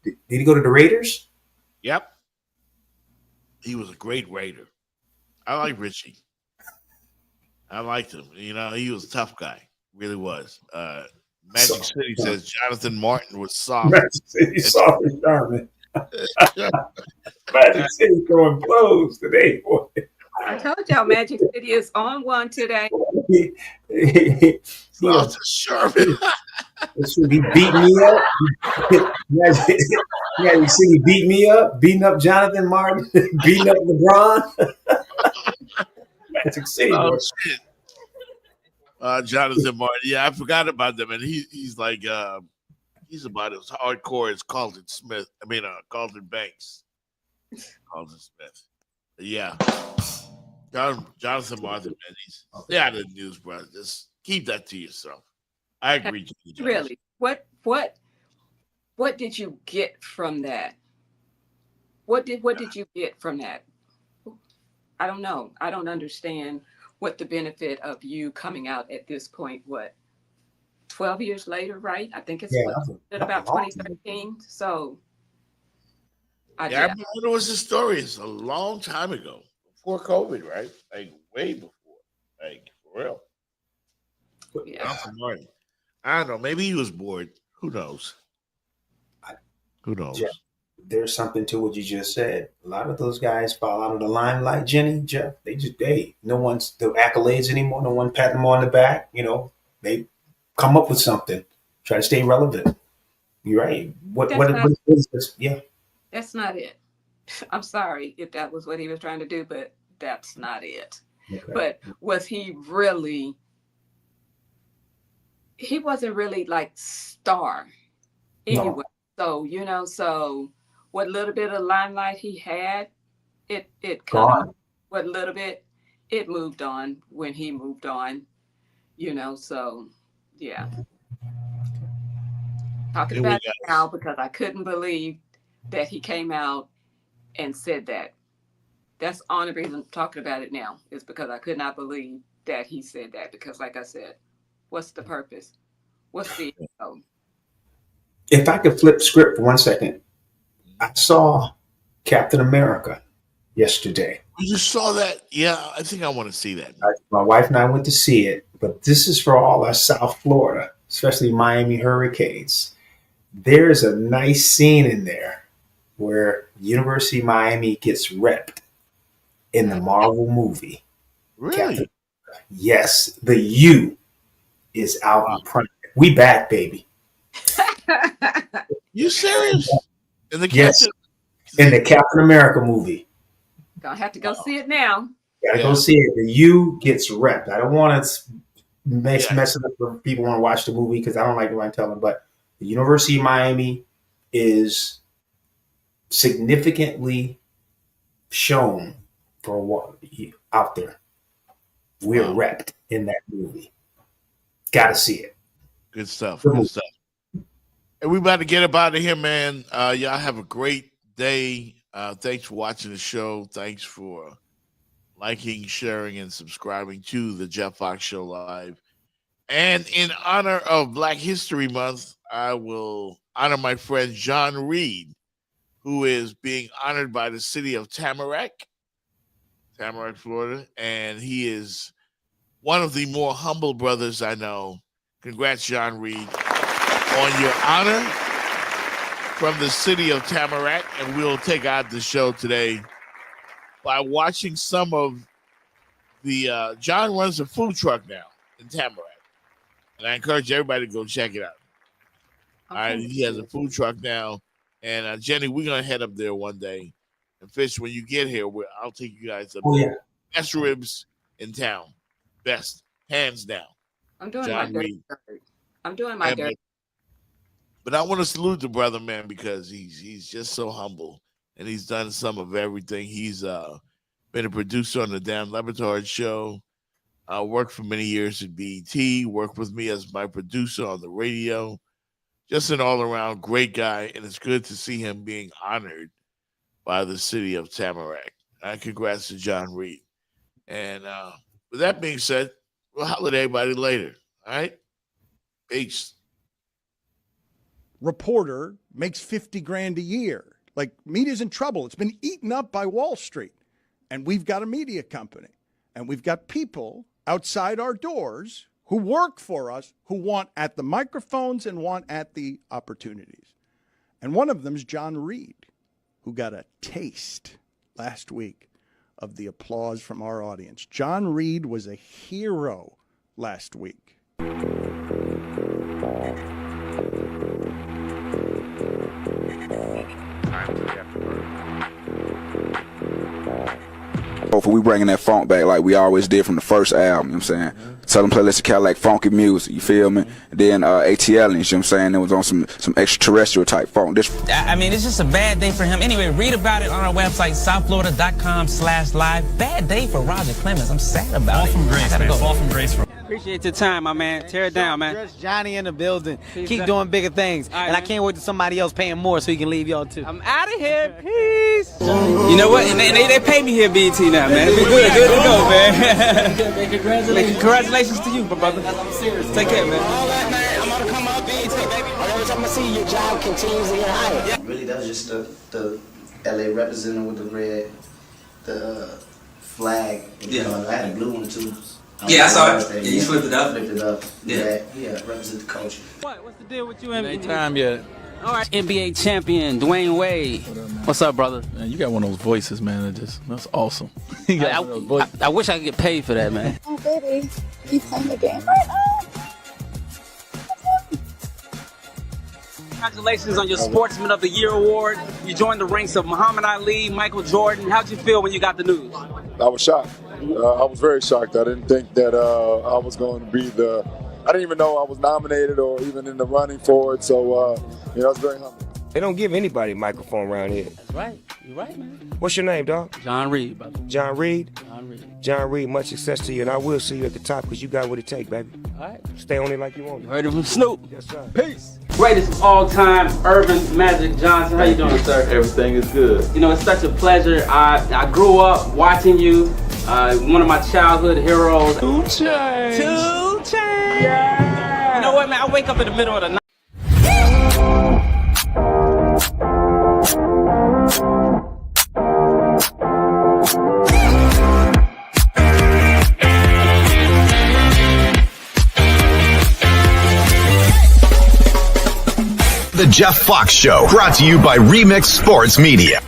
Did he go to the Raiders? Yep. He was a great Raider. I like Richie. I liked him. He was a tough guy. Really was. Magic City says Jonathan Martin was soft. Magic City soft as Charmin. Magic City throwing blows today, boy. I told y'all Magic City is on one today. Soft as Charmin. He beat me up. Magic City beat me up, beating up Jonathan Martin, beating up LeBron. Magic City. Oh, shit. Jonathan Martin. Yeah, I forgot about them. And he's like, he's about as hardcore as Carlton Banks. Carlton Smith. Yeah. Jonathan Martin, man. They're out of the news, bro. Just keep that to yourself. I agree. Really? What did you get from that? What did you get from that? I don't know. I don't understand what the benefit of you coming out at this point, 12 years later, right? I think it's about 2013. So I remember there was a story. It's a long time ago, before COVID, right? Way before. For real. Yeah. I don't know. Maybe he was bored. Who knows? Who knows? Jeff, there's something to what you just said. A lot of those guys fall out of the limelight, Jenny, Jeff. No one's the accolades anymore. No one patting them on the back. They come up with something, try to stay relevant. You're right. What That's is this? Yeah. That's not it. I'm sorry if that was what he was trying to do, but that's not it. Okay. But was he really? He wasn't really like star anyway. So so what little bit of limelight he had, it kind of what little bit it moved on when he moved on. So yeah. Talking about it now because I couldn't believe that he came out and said that. That's the only reason I'm talking about it now is because I could not believe that he said that. Because like I said, what's the purpose? What's the If I could flip script for 1 second, I saw Captain America yesterday. You just saw that? Yeah, I think I want to see that. My wife and I went to see it, but this is for all our South Florida, especially Miami Hurricanes. There's a nice scene in there where University of Miami gets repped in the Marvel movie. Really? Yes, the U is out in front. We back, baby. You serious? In the Yes, in the Captain America movie. Gonna have to go see it now. Gotta go see it. The U gets repped. I don't want to mess it up for people who want to watch the movie because I don't like the way I tell them, but the University of Miami is significantly shown for what out there. We're repped in that movie. Gotta see it. Good stuff. Good stuff. And we about to get up out of here, man. Y'all have a great day. Thanks for watching the show. Thanks for liking, sharing, and subscribing to the Jeff Fox Show Live. And in honor of Black History Month, I will honor my friend John Reed, who is being honored by the city of Tamarack, Florida. And he is one of the more humble brothers I know. Congrats, John Reed, on your honor from the city of Tamarack. And we'll take out the show today by watching some of the John runs a food truck now in Tamarack. And I encourage everybody to go check it out. All right, he has a food truck now. And Jenny, we're going to head up there one day. And Fish, when you get here, I'll take you guys up there. Yeah. Best ribs in town. Best. Hands down. I'm doing my dirty. I'm doing my dirty. But I want to salute the brother, man, because he's just so humble. And he's done some of everything. He's been a producer on the Dan Le Batard Show. Worked for many years at BET. Worked with me as my producer on the radio. Just an all-around great guy, and it's good to see him being honored by the city of Tamarack. Congrats to John Reed. And with that being said, we'll holler at everybody later. All right? Peace. Reporter makes $50,000 a year. Like, media's in trouble. It's been eaten up by Wall Street. And we've got a media company. And we've got people outside our doors who work for us, who want at the microphones and want at the opportunities. And one of them is John Reed, who got a taste last week of the applause from our audience. John Reed was a hero last week. Hopefully we bringing that funk back like we always did from the first album, you know what I'm saying? Tell them play Listen Cadillac funky music, you feel me? And then ATL, you know what I'm saying? It was on some extraterrestrial type funk. I mean, it's just a bad day for him. Anyway, read about it on our website, southflorida.com/live. Bad day for Roger Clemens. I'm sad about it. Fall from grace, man. Fall from grace. Appreciate your time, my man. Tear it down, man. Johnny in the building. Keep doing bigger things. Right, and I can't wait to somebody else paying more so he can leave y'all too. I'm out of here. Peace. You know what? And they pay me here, BET now, man. We're good to go, man. Congratulations to you, my brother. I'm serious. Take care, man. All right, man. I'm gonna come out BET, baby. Every time I see your job continues to get higher. Really, that was just the LA representative with the flag. Yeah. I had a blue one too. Yeah, I saw it. Yeah, you flipped it up. Yeah, represent the culture. What's the deal with you and Ain't time yet. All right, NBA champion Dwayne Wade. What's up, brother? Man, you got one of those voices, man. That's awesome. I wish I could get paid for that, man. Oh, baby, you playing the game right now? Congratulations on your Sportsman of the Year award. You joined the ranks of Muhammad Ali, Michael Jordan. How'd you feel when you got the news? I was shocked. I was very shocked. I didn't think that I was going to be I didn't even know I was nominated or even in the running for it. So, I was very humble. They don't give anybody a microphone around here. That's right. You're right, man. What's your name, dog? John Reed, brother. John Reed? John Reed. John Reed, much success to you, and I will see you at the top because you got what it takes, baby. All right. Stay on it like you want. You heard it from Snoop. Yes, sir. Peace. Greatest of all time, Irvin Magic Johnson. How you doing, sir? Everything is good. You know, it's such a pleasure. I grew up watching you. One of my childhood heroes. 2 Chainz. 2 Chainz. Yeah. You know what, man? I wake up in the middle of the night. The Jeff Fox Show, brought to you by Remix Sports Media.